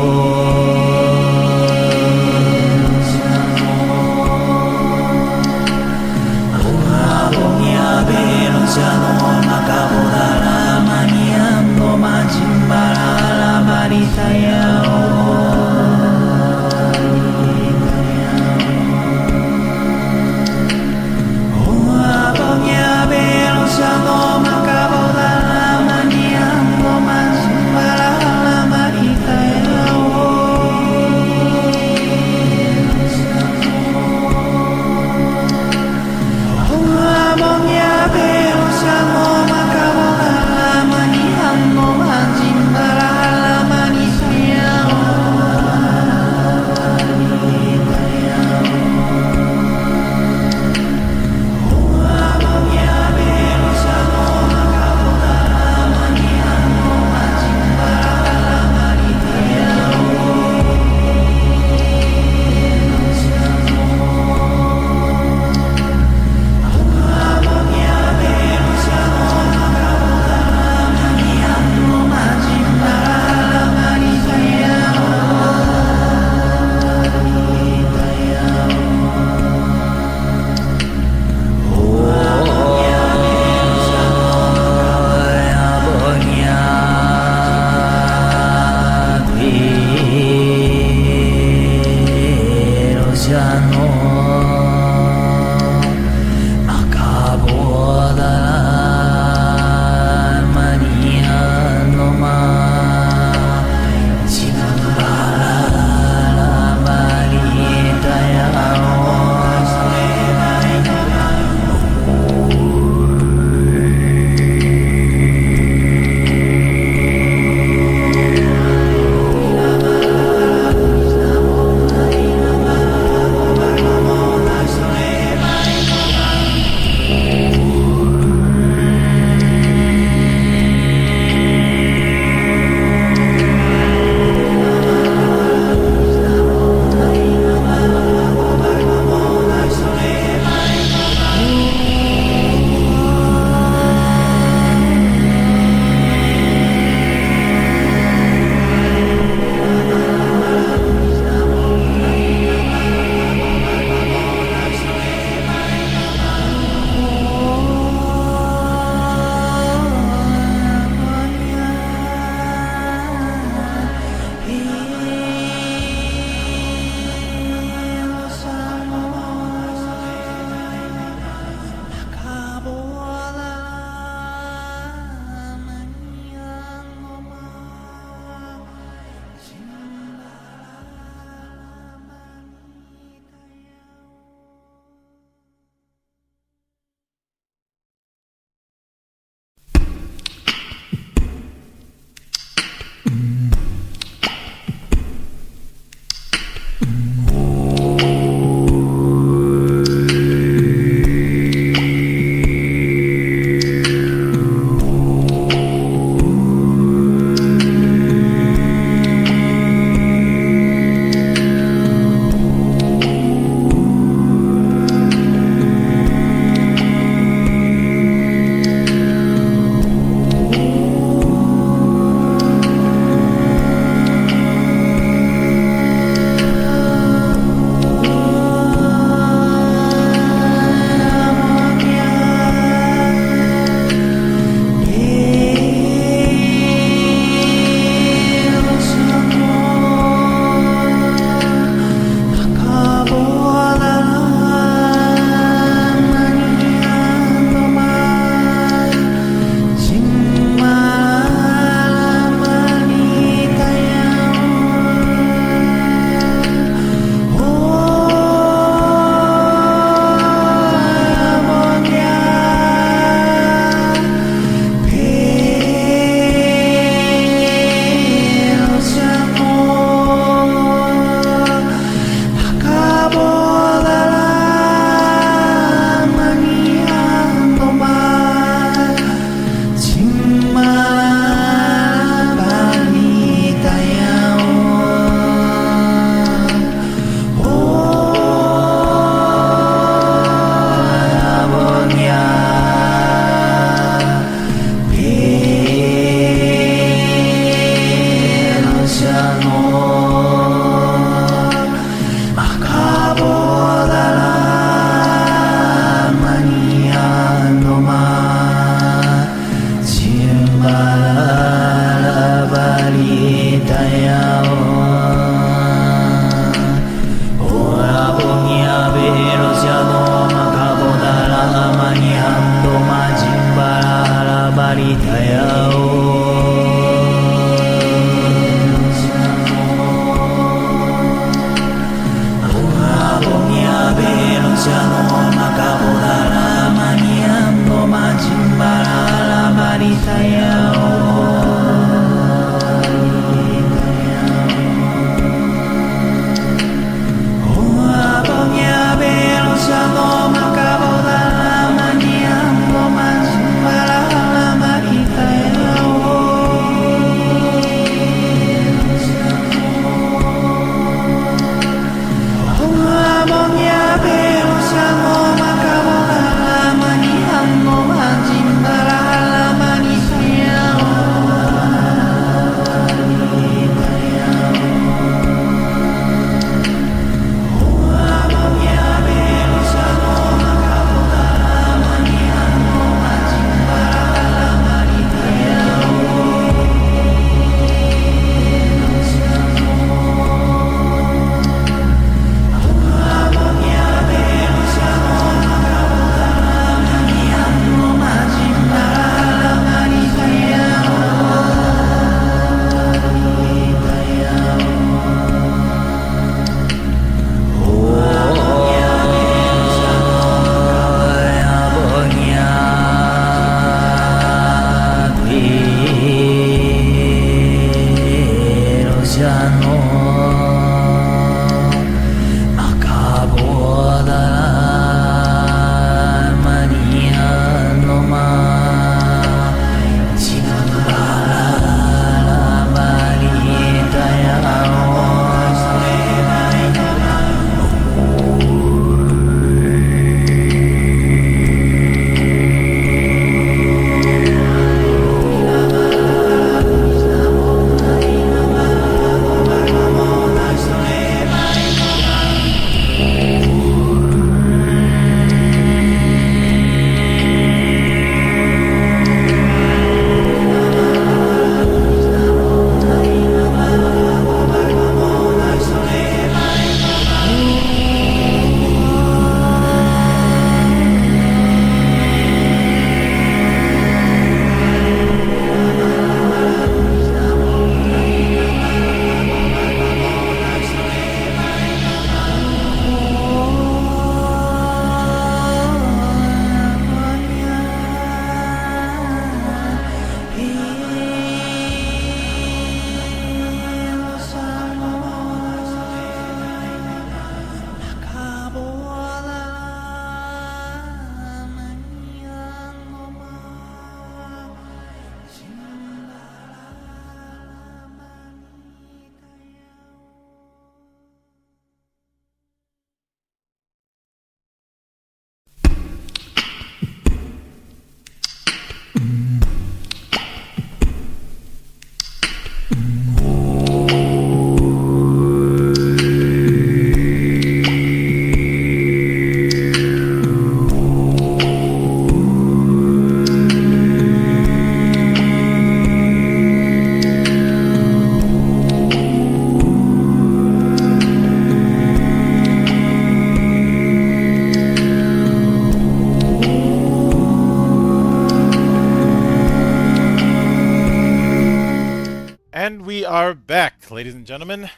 And we are back, ladies and gentlemen.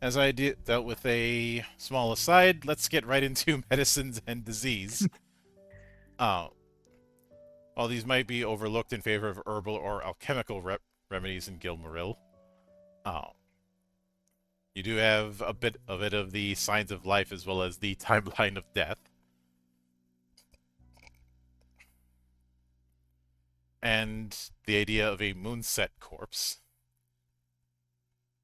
As I dealt with a small aside, let's get right into medicines and disease. Uh, while these might be overlooked in favor of herbal or alchemical remedies in Gilmoril, uh, you do have a bit of the signs of life as well as the timeline of death. And the idea of a moonset corpse.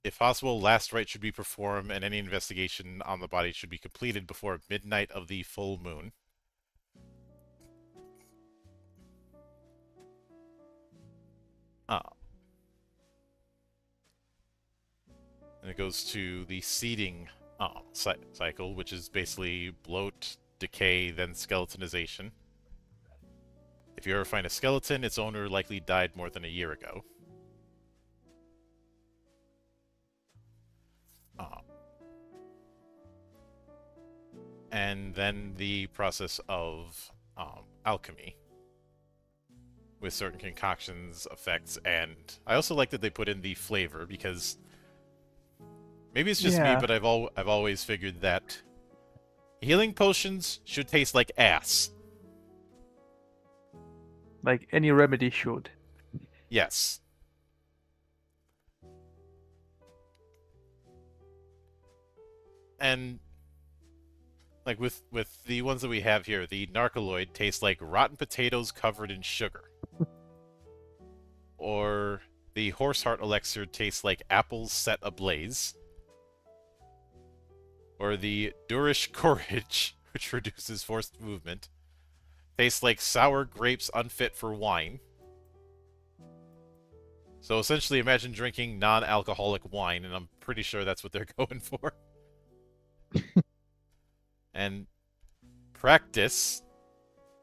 If possible, last rite should be performed and any investigation on the body should be completed before midnight of the full moon. And it goes to the seeding cycle, which is basically bloat, decay, then skeletonization. If you ever find a skeleton, its owner likely died more than a year ago. And then the process of alchemy with certain concoctions, effects, and I also like that they put in the flavor because maybe it's just me, but I've always figured that healing potions should taste like ass. Like any remedy should. Yes. And like with the ones that we have here, the narcoloid tastes like rotten potatoes covered in sugar. Or the horseheart elixir tastes like apples set ablaze. Or the Durish courage, which reduces forced movement, tastes like sour grapes unfit for wine. So essentially imagine drinking non-alcoholic wine, and I'm pretty sure that's what they're going for. And practice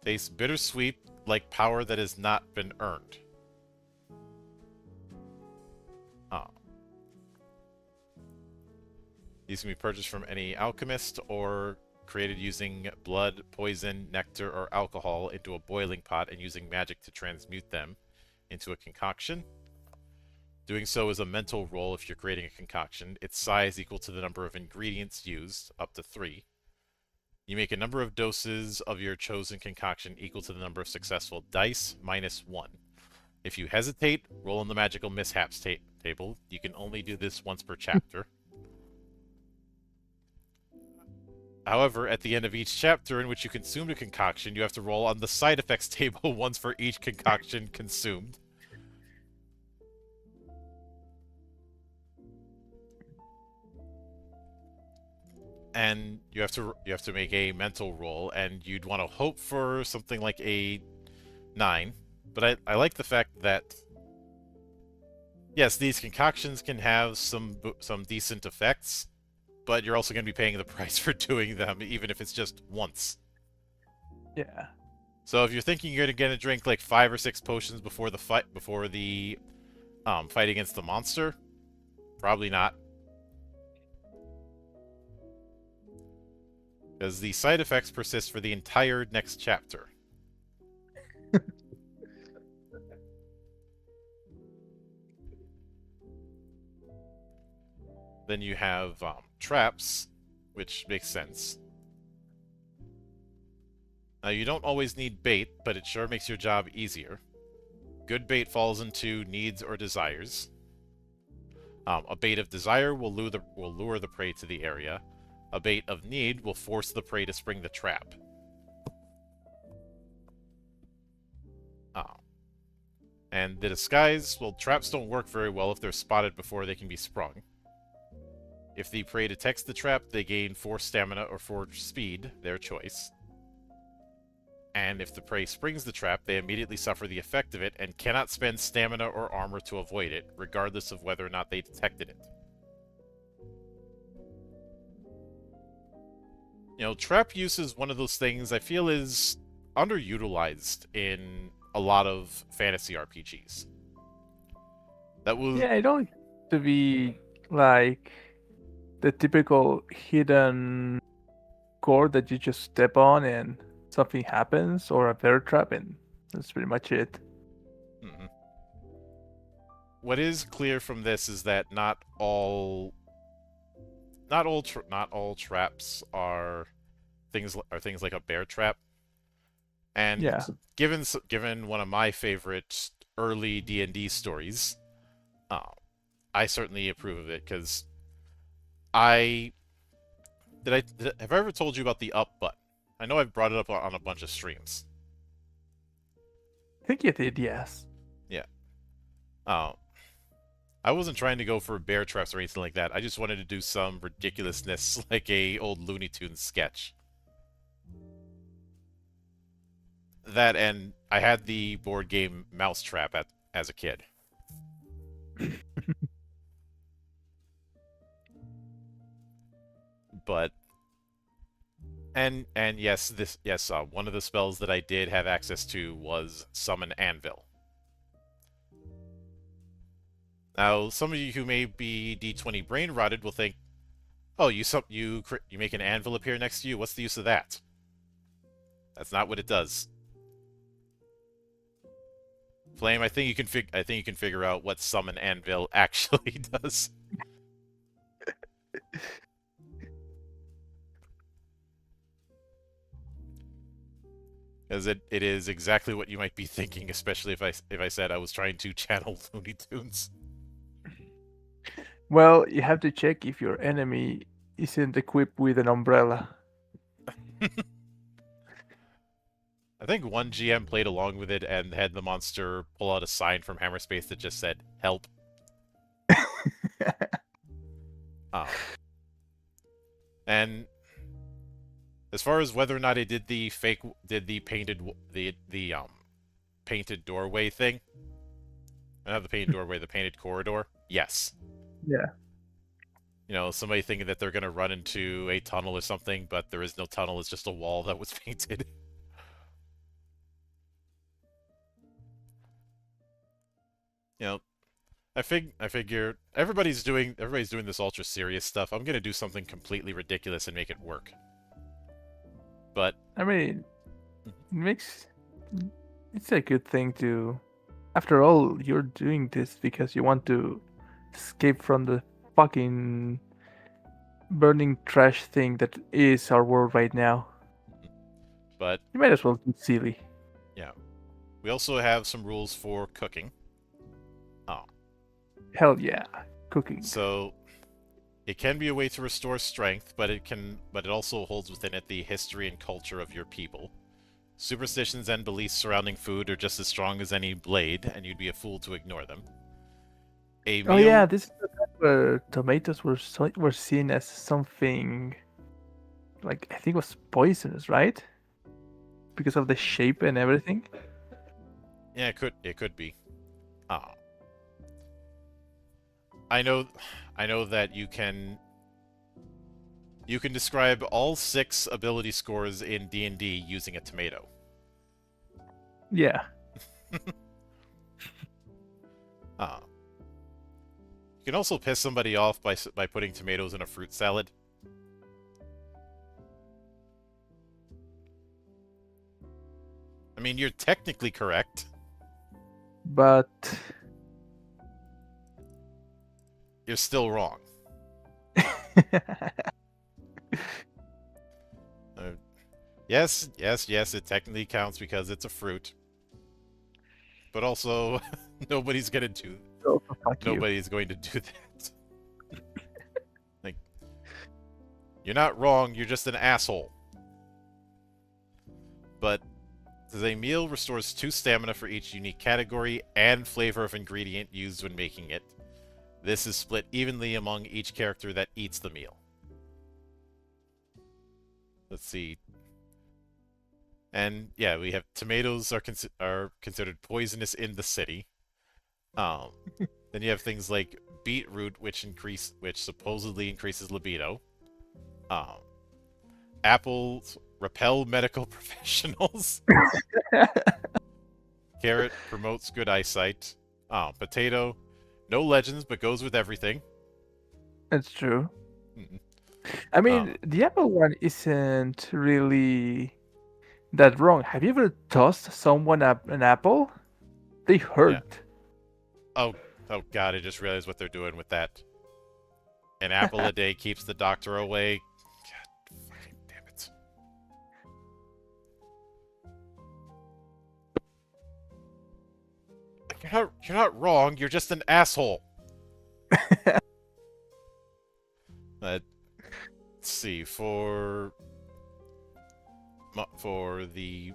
tastes bittersweet like power that has not been earned. These can be purchased from any alchemist or created using blood, poison, nectar, or alcohol into a boiling pot and using magic to transmute them into a concoction. Doing so is a mental roll if you're creating a concoction. Its size equal to the number of ingredients used, up to 3. You make a number of doses of your chosen concoction equal to the number of successful dice, minus 1. If you hesitate, roll on the magical mishaps table. You can only do this once per chapter. However, at the end of each chapter in which you consumed a concoction, you have to roll on the side effects table once for each concoction consumed. And you have to make a mental roll, and you'd want to hope for something like a 9. But I like the fact that yes, these concoctions can have some decent effects, but you're also going to be paying the price for doing them, even if it's just once. Yeah. So if you're thinking you're going to drink like 5 or 6 potions before the fight against the monster, probably not. Because the side effects persist for the entire next chapter. Then you have traps, which makes sense. Now, you don't always need bait, but it sure makes your job easier. Good bait falls into needs or desires. A bait of desire will lure the prey to the area. A bait of need will force the prey to spring the trap. And the disguise, well, traps don't work very well if they're spotted before they can be sprung. If the prey detects the trap, they gain 4 stamina or 4 speed, their choice. And if the prey springs the trap, they immediately suffer the effect of it and cannot spend stamina or armor to avoid it, regardless of whether or not they detected it. You know, trap use is one of those things I feel is underutilized in a lot of fantasy RPGs. That will... Yeah, it don't to be like the typical hidden core that you just step on and something happens, or a bear trap, and that's pretty much it. Mm-hmm. what is clear from this is that not all traps are things like a bear trap. And Yeah. given one of my favorite early D&D stories, uh, I certainly approve of it because I have I ever told you about the up button? I know I've brought it up on a bunch of streams. I think you did, yes. Yeah. Uh, I wasn't trying to go for bear traps or anything like that. I just wanted to do some ridiculousness like a old Looney Tunes sketch. That and I had the board game Mousetrap as a kid. But and yes, one of the spells that I did have access to was Summon Anvil. Now, some of you who may be D20 brain rotted will think, "Oh, you make an anvil appear next to you. What's the use of that?" That's not what it does. Flame, I think you can figure out what Summon Anvil actually does. As it is exactly what you might be thinking, especially if I said I was trying to channel Looney Tunes. Well, you have to check if your enemy isn't equipped with an umbrella. I think one GM played along with it and had the monster pull out a sign from Hammerspace that just said "Help." Um, and as far as whether or not it did the painted doorway thing, not the painted doorway, the painted corridor, yes. Yeah. You know, somebody thinking that they're gonna run into a tunnel or something, but there is no tunnel; it's just a wall that was painted. You know, I figure everybody's doing this ultra serious stuff. I'm gonna do something completely ridiculous and make it work. But I mean, it makes it's a good thing to. After all, you're doing this because you want to escape from the fucking burning trash thing that is our world right now. but You might as well be silly. yeah, we also have some rules for cooking. Oh, Hell yeah, cooking. so it can be a way to restore strength, but it also holds within it the history and culture of your people. Superstitions and beliefs surrounding food are just as strong as any blade, and you'd be a fool to ignore them. A Oh yeah, meal, this is the time where tomatoes were seen as something like I think it was poisonous, right? Because of the shape and everything. yeah, it could be. Ah, I know, I know that you can describe all 6 ability scores in D&D using a tomato. Yeah. Ah, you can also piss somebody off by putting tomatoes in a fruit salad. I mean, you're technically correct. But You're still wrong. Yes, it technically counts because it's a fruit. But also, nobody's gonna do. oh, fuck you. Nobody's going to do that. Like, you're not wrong. You're just an asshole. But the meal restores 2 stamina for each unique category and flavor of ingredient used when making it. This is split evenly among each character that eats the meal. Let's see. And yeah, we have tomatoes are considered poisonous in the city. Then you have things like beetroot, which supposedly increases libido. Um, apples repel medical professionals. Carrot promotes good eyesight. Potato, no legends, but goes with everything. That's true. Mm-mm. I mean, the apple one isn't really that wrong. Have you ever tossed someone an apple? They Yeah. hurt. Oh, Oh god, I just realized what they're doing with that. An apple a day keeps the doctor away. God fucking damn it. You're not wrong, you're just an asshole. Let's see, for the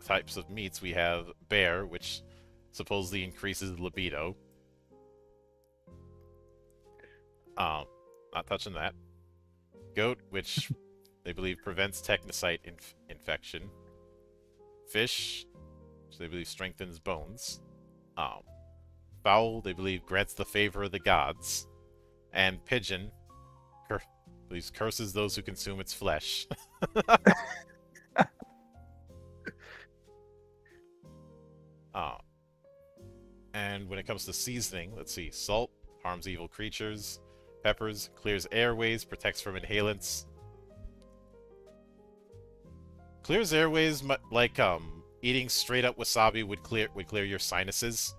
types of meats, we have bear, which supposedly increases libido. Not touching that. Goat, which they believe prevents technocyte infection. Fish, which they believe strengthens bones. Fowl, they believe grants the favor of the gods. And pigeon, believes curses those who consume its flesh. And when it comes to seasoning, let's see. Salt harms evil creatures. Peppers clears airways, protects from inhalants. Clears airways like eating straight up wasabi would clear your sinuses.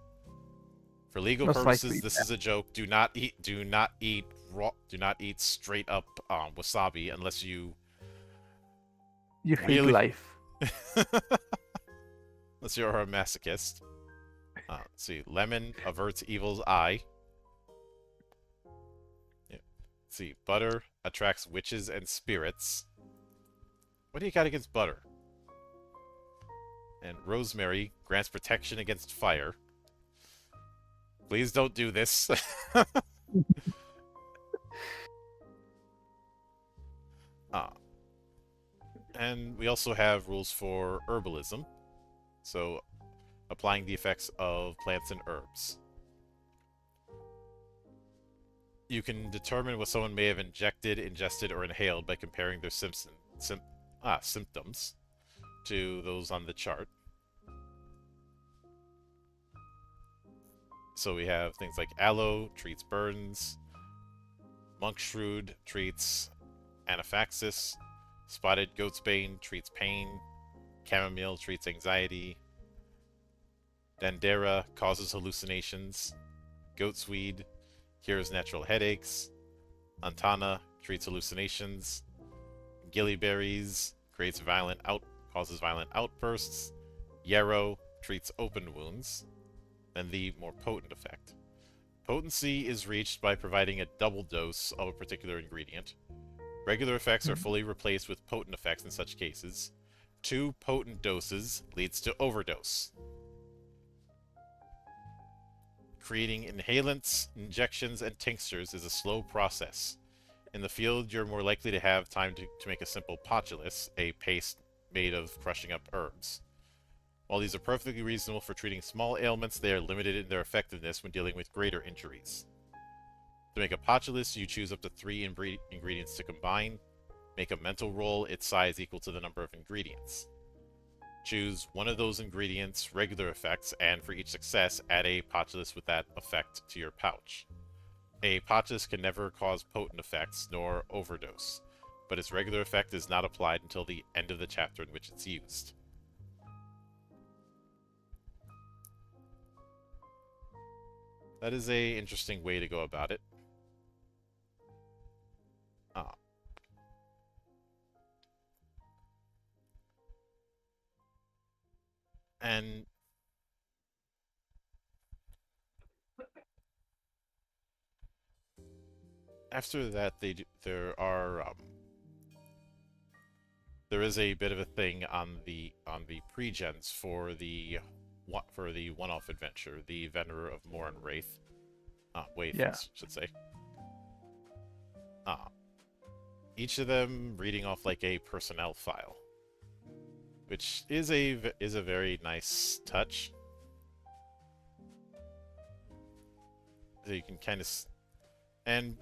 For legal Most purposes, likely, this is a joke. Do not eat straight up wasabi unless you you hate really life. unless you're a masochist. Let's see. Lemon averts evil's eye. Yeah. Let's see. Butter attracts witches and spirits. What do you got against butter? And rosemary grants protection against fire. Please don't do this. And we also have rules for herbalism. So, applying the effects of plants and herbs. You can determine what someone may have ingested, or inhaled by comparing their symptoms to those on the chart. So we have things like aloe treats burns, monk shrood treats anaphylaxis, spotted goatsbane treats pain, chamomile treats anxiety, Dandera causes hallucinations, goatsweed cures natural headaches, Antana treats hallucinations, gillyberries causes violent outbursts, yarrow treats open wounds. Then the more potent effect. Potency is reached by providing a double dose of a particular ingredient. Regular effects are fully replaced with potent effects in such cases. 2 potent doses leads to overdose. Creating inhalants, injections, and tinctures is a slow process. In the field, you're more likely to have time to make a simple potulus, a paste made of crushing up herbs. While these are perfectly reasonable for treating small ailments, they are limited in their effectiveness when dealing with greater injuries. To make a potulus, you choose up to 3 ingredients to combine. Make a mental roll, its size equal to the number of ingredients. Choose one of those ingredients' regular effects, and for each success, add a potulus with that effect to your pouch. A potulus can never cause potent effects, nor overdose, but its regular effect is not applied until the end of the chapter in which it's used. That is a interesting way to go about it. And after that, there is a bit of a thing on the pre-gens for the one-off adventure, the Venerer of Morin Wraith. Waith, Yeah. should say. Each of them reading off like a personnel file, which is a very nice touch. So you can kind of, and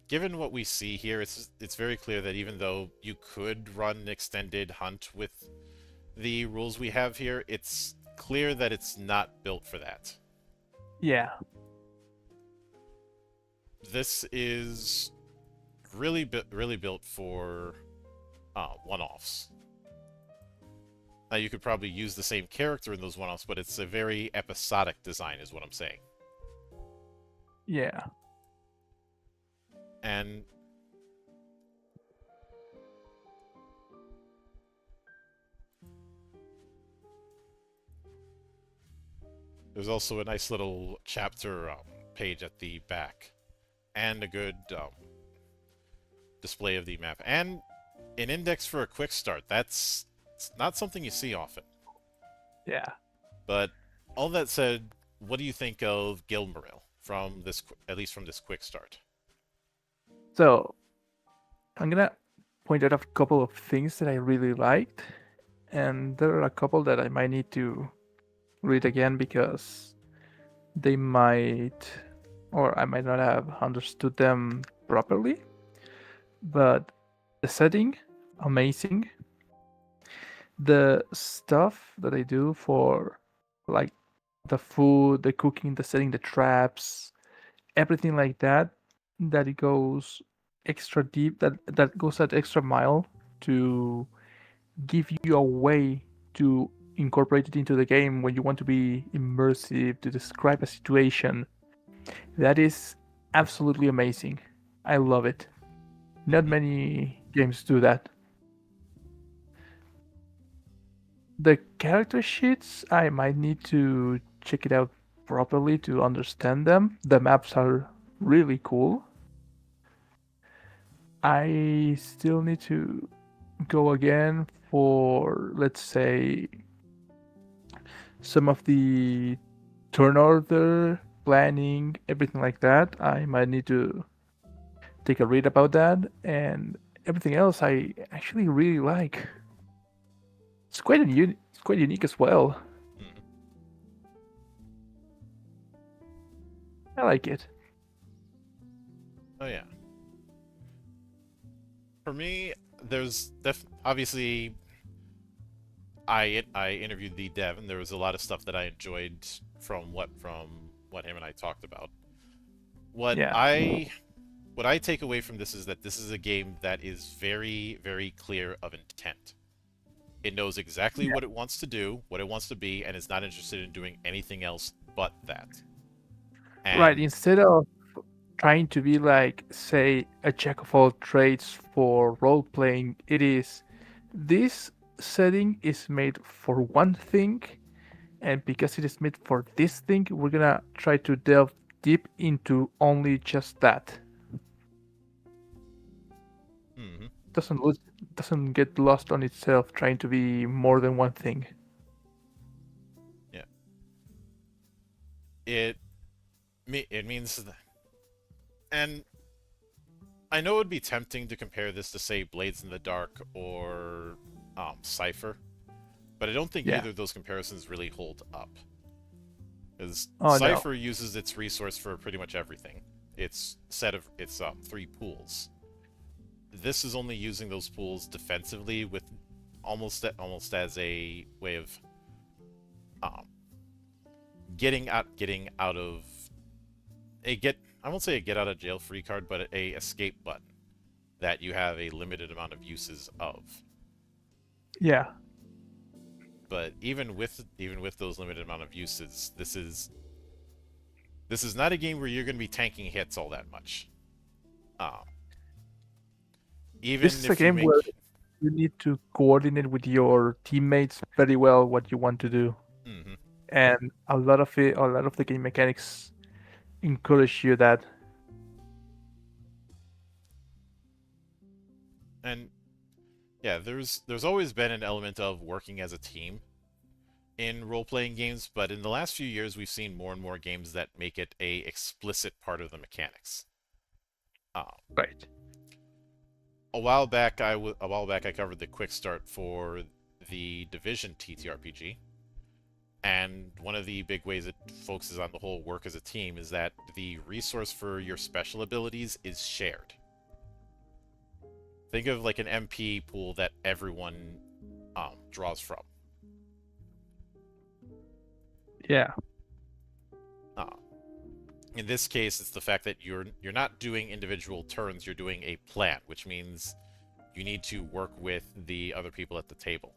given what we see here, it's very clear that even though you could run an extended hunt with the rules we have here, it's clear that it's not built for that. Yeah. This is really built for one-offs. Now, you could probably use the same character in those one-offs, but it's a very episodic design, is what I'm saying. Yeah. And there's also a nice little chapter page at the back, and a good display of the map, and an index for a quick start. That's not something you see often. Yeah. But all that said, what do you think of Gilmoril from this, at least from this quick start? So I'm gonna point out a couple of things that I really liked, and there are a couple that I might need to read again because they might, or I might not have understood them properly. But the setting, amazing. The stuff that I do for like the food, the cooking, the setting, the traps, everything like that, that it goes extra deep, that goes that extra mile to give you a way to incorporate it into the game when you want to be immersive, to describe a situation. That is absolutely amazing. I love it. Not Mm-hmm. many games do that. The character sheets, I might need to check it out properly to understand them. The maps are really cool. I still need to go again for, let's say, some of the turn order, planning, everything like that. I might need to take a read about that, and everything else I actually really like. It's quite unique as well. Mm-hmm. I like it. Oh yeah. For me, there's obviously I interviewed the dev, and there was a lot of stuff that I enjoyed from what him and I talked about. What Yeah. I what I take away from this is that this is a game that is very, very clear of intent. It knows exactly Yeah. what it wants to do, what it wants to be, and is not interested in doing anything else but that. Right. And Instead of trying to be like, say, a jack of all trades for role playing, it is this setting is made for one thing, and because it is made for this thing, we're gonna try to delve deep into only just that. mhm, Doesn't get lost on itself trying to be more than one thing. yeah, it it means, and I know it would be tempting to compare this to say Blades in the Dark or Cipher, but I don't think Yeah. either of those comparisons really hold up. Because Oh no. Cipher uses its resource for pretty much everything. Its set of its three pools. This is only using those pools defensively, with almost as a way of um, getting out of a get I won't say a get out of jail free card, but a escape button that you have a limited amount of uses of. Yeah. But even with those limited amount of uses, this is not a game where you're going to be tanking hits all that much. Um, This even is a if you game where make, you need to coordinate with your teammates very well what you want to do. mhm. And a lot of the game mechanics encourage you that. And yeah, there's always been an element of working as a team in role-playing games, but in the last few years we've seen more and more games that make it a explicit part of the mechanics. Um, Right. a while back I covered the quick start for the Division TTRPG, and one of the big ways it focuses on the whole work as a team is that the resource for your special abilities is shared. Think of like an MP pool that everyone draws from. Yeah. Uh, in this case, it's the fact that you're not doing individual turns; you're doing a plan, which means you need to work with the other people at the table.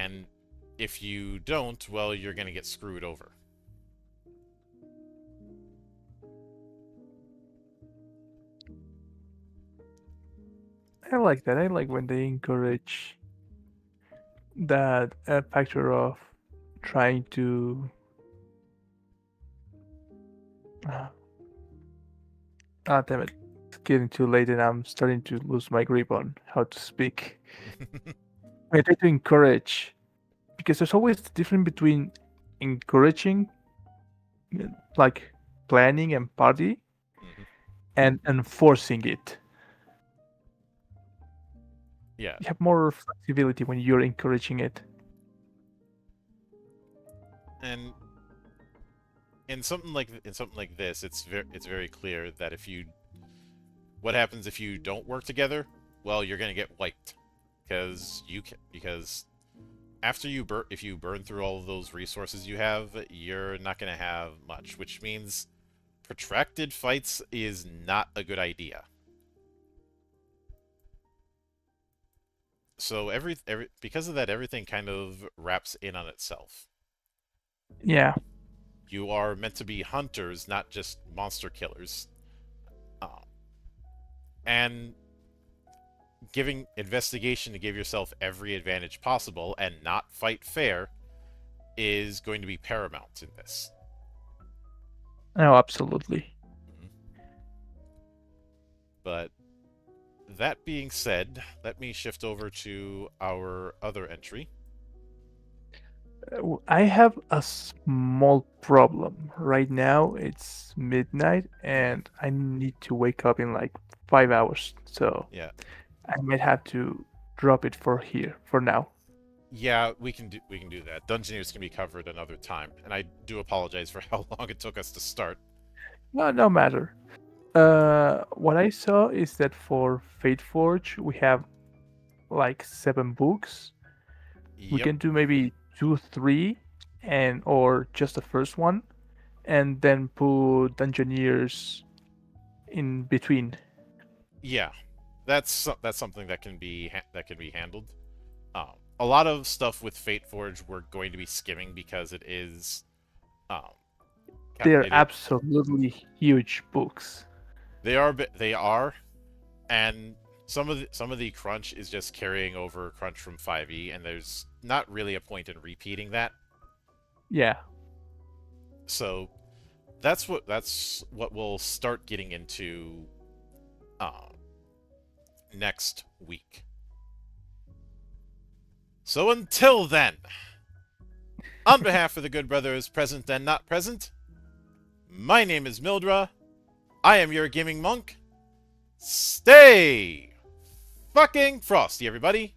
And if you don't, well, you're going to get screwed over. I like that. I like when they encourage that factor of trying to. Uh, damn it. It's getting too late and I'm starting to lose my grip on how to speak. I try to encourage, because there's always the difference between encouraging, like planning and party, and enforcing it. Yeah. You have more flexibility when you're encouraging it. And in something like this, it's very clear that what happens if you don't work together? Well, you're gonna get wiped, because after if you burn through all of those resources you have, you're not gonna have much, which means protracted fights is not a good idea. So because of that, everything kind of wraps in on itself. Yeah. You are meant to be hunters, not just monster killers. And giving investigation to give yourself every advantage possible and not fight fair is going to be paramount in this. Oh, absolutely. But that being said, let me shift over to our other entry. I have a small problem. Right now it's midnight and I need to wake up in like 5 hours. So Yeah. I might have to drop it for now. Yeah, we can do that. Dungeoneers can be covered another time, and I do apologize for how long it took us to start. No matter. What I saw is that for Fate Forge we have like 7 books. We Yep. can do maybe 2, 3, or just the first one, and then put Dungeoneers in between. Yeah, that's something that can be handled. A lot of stuff with Fate Forge we're going to be skimming because it is. They're absolutely huge books. They are, and some of the crunch is just carrying over crunch from 5e, and there's not really a point in repeating that. Yeah. So that's what we'll start getting into next week. So until then, on behalf of the good brothers present and not present, my name is Mildra. I am your gaming monk. Stay fucking frosty, everybody.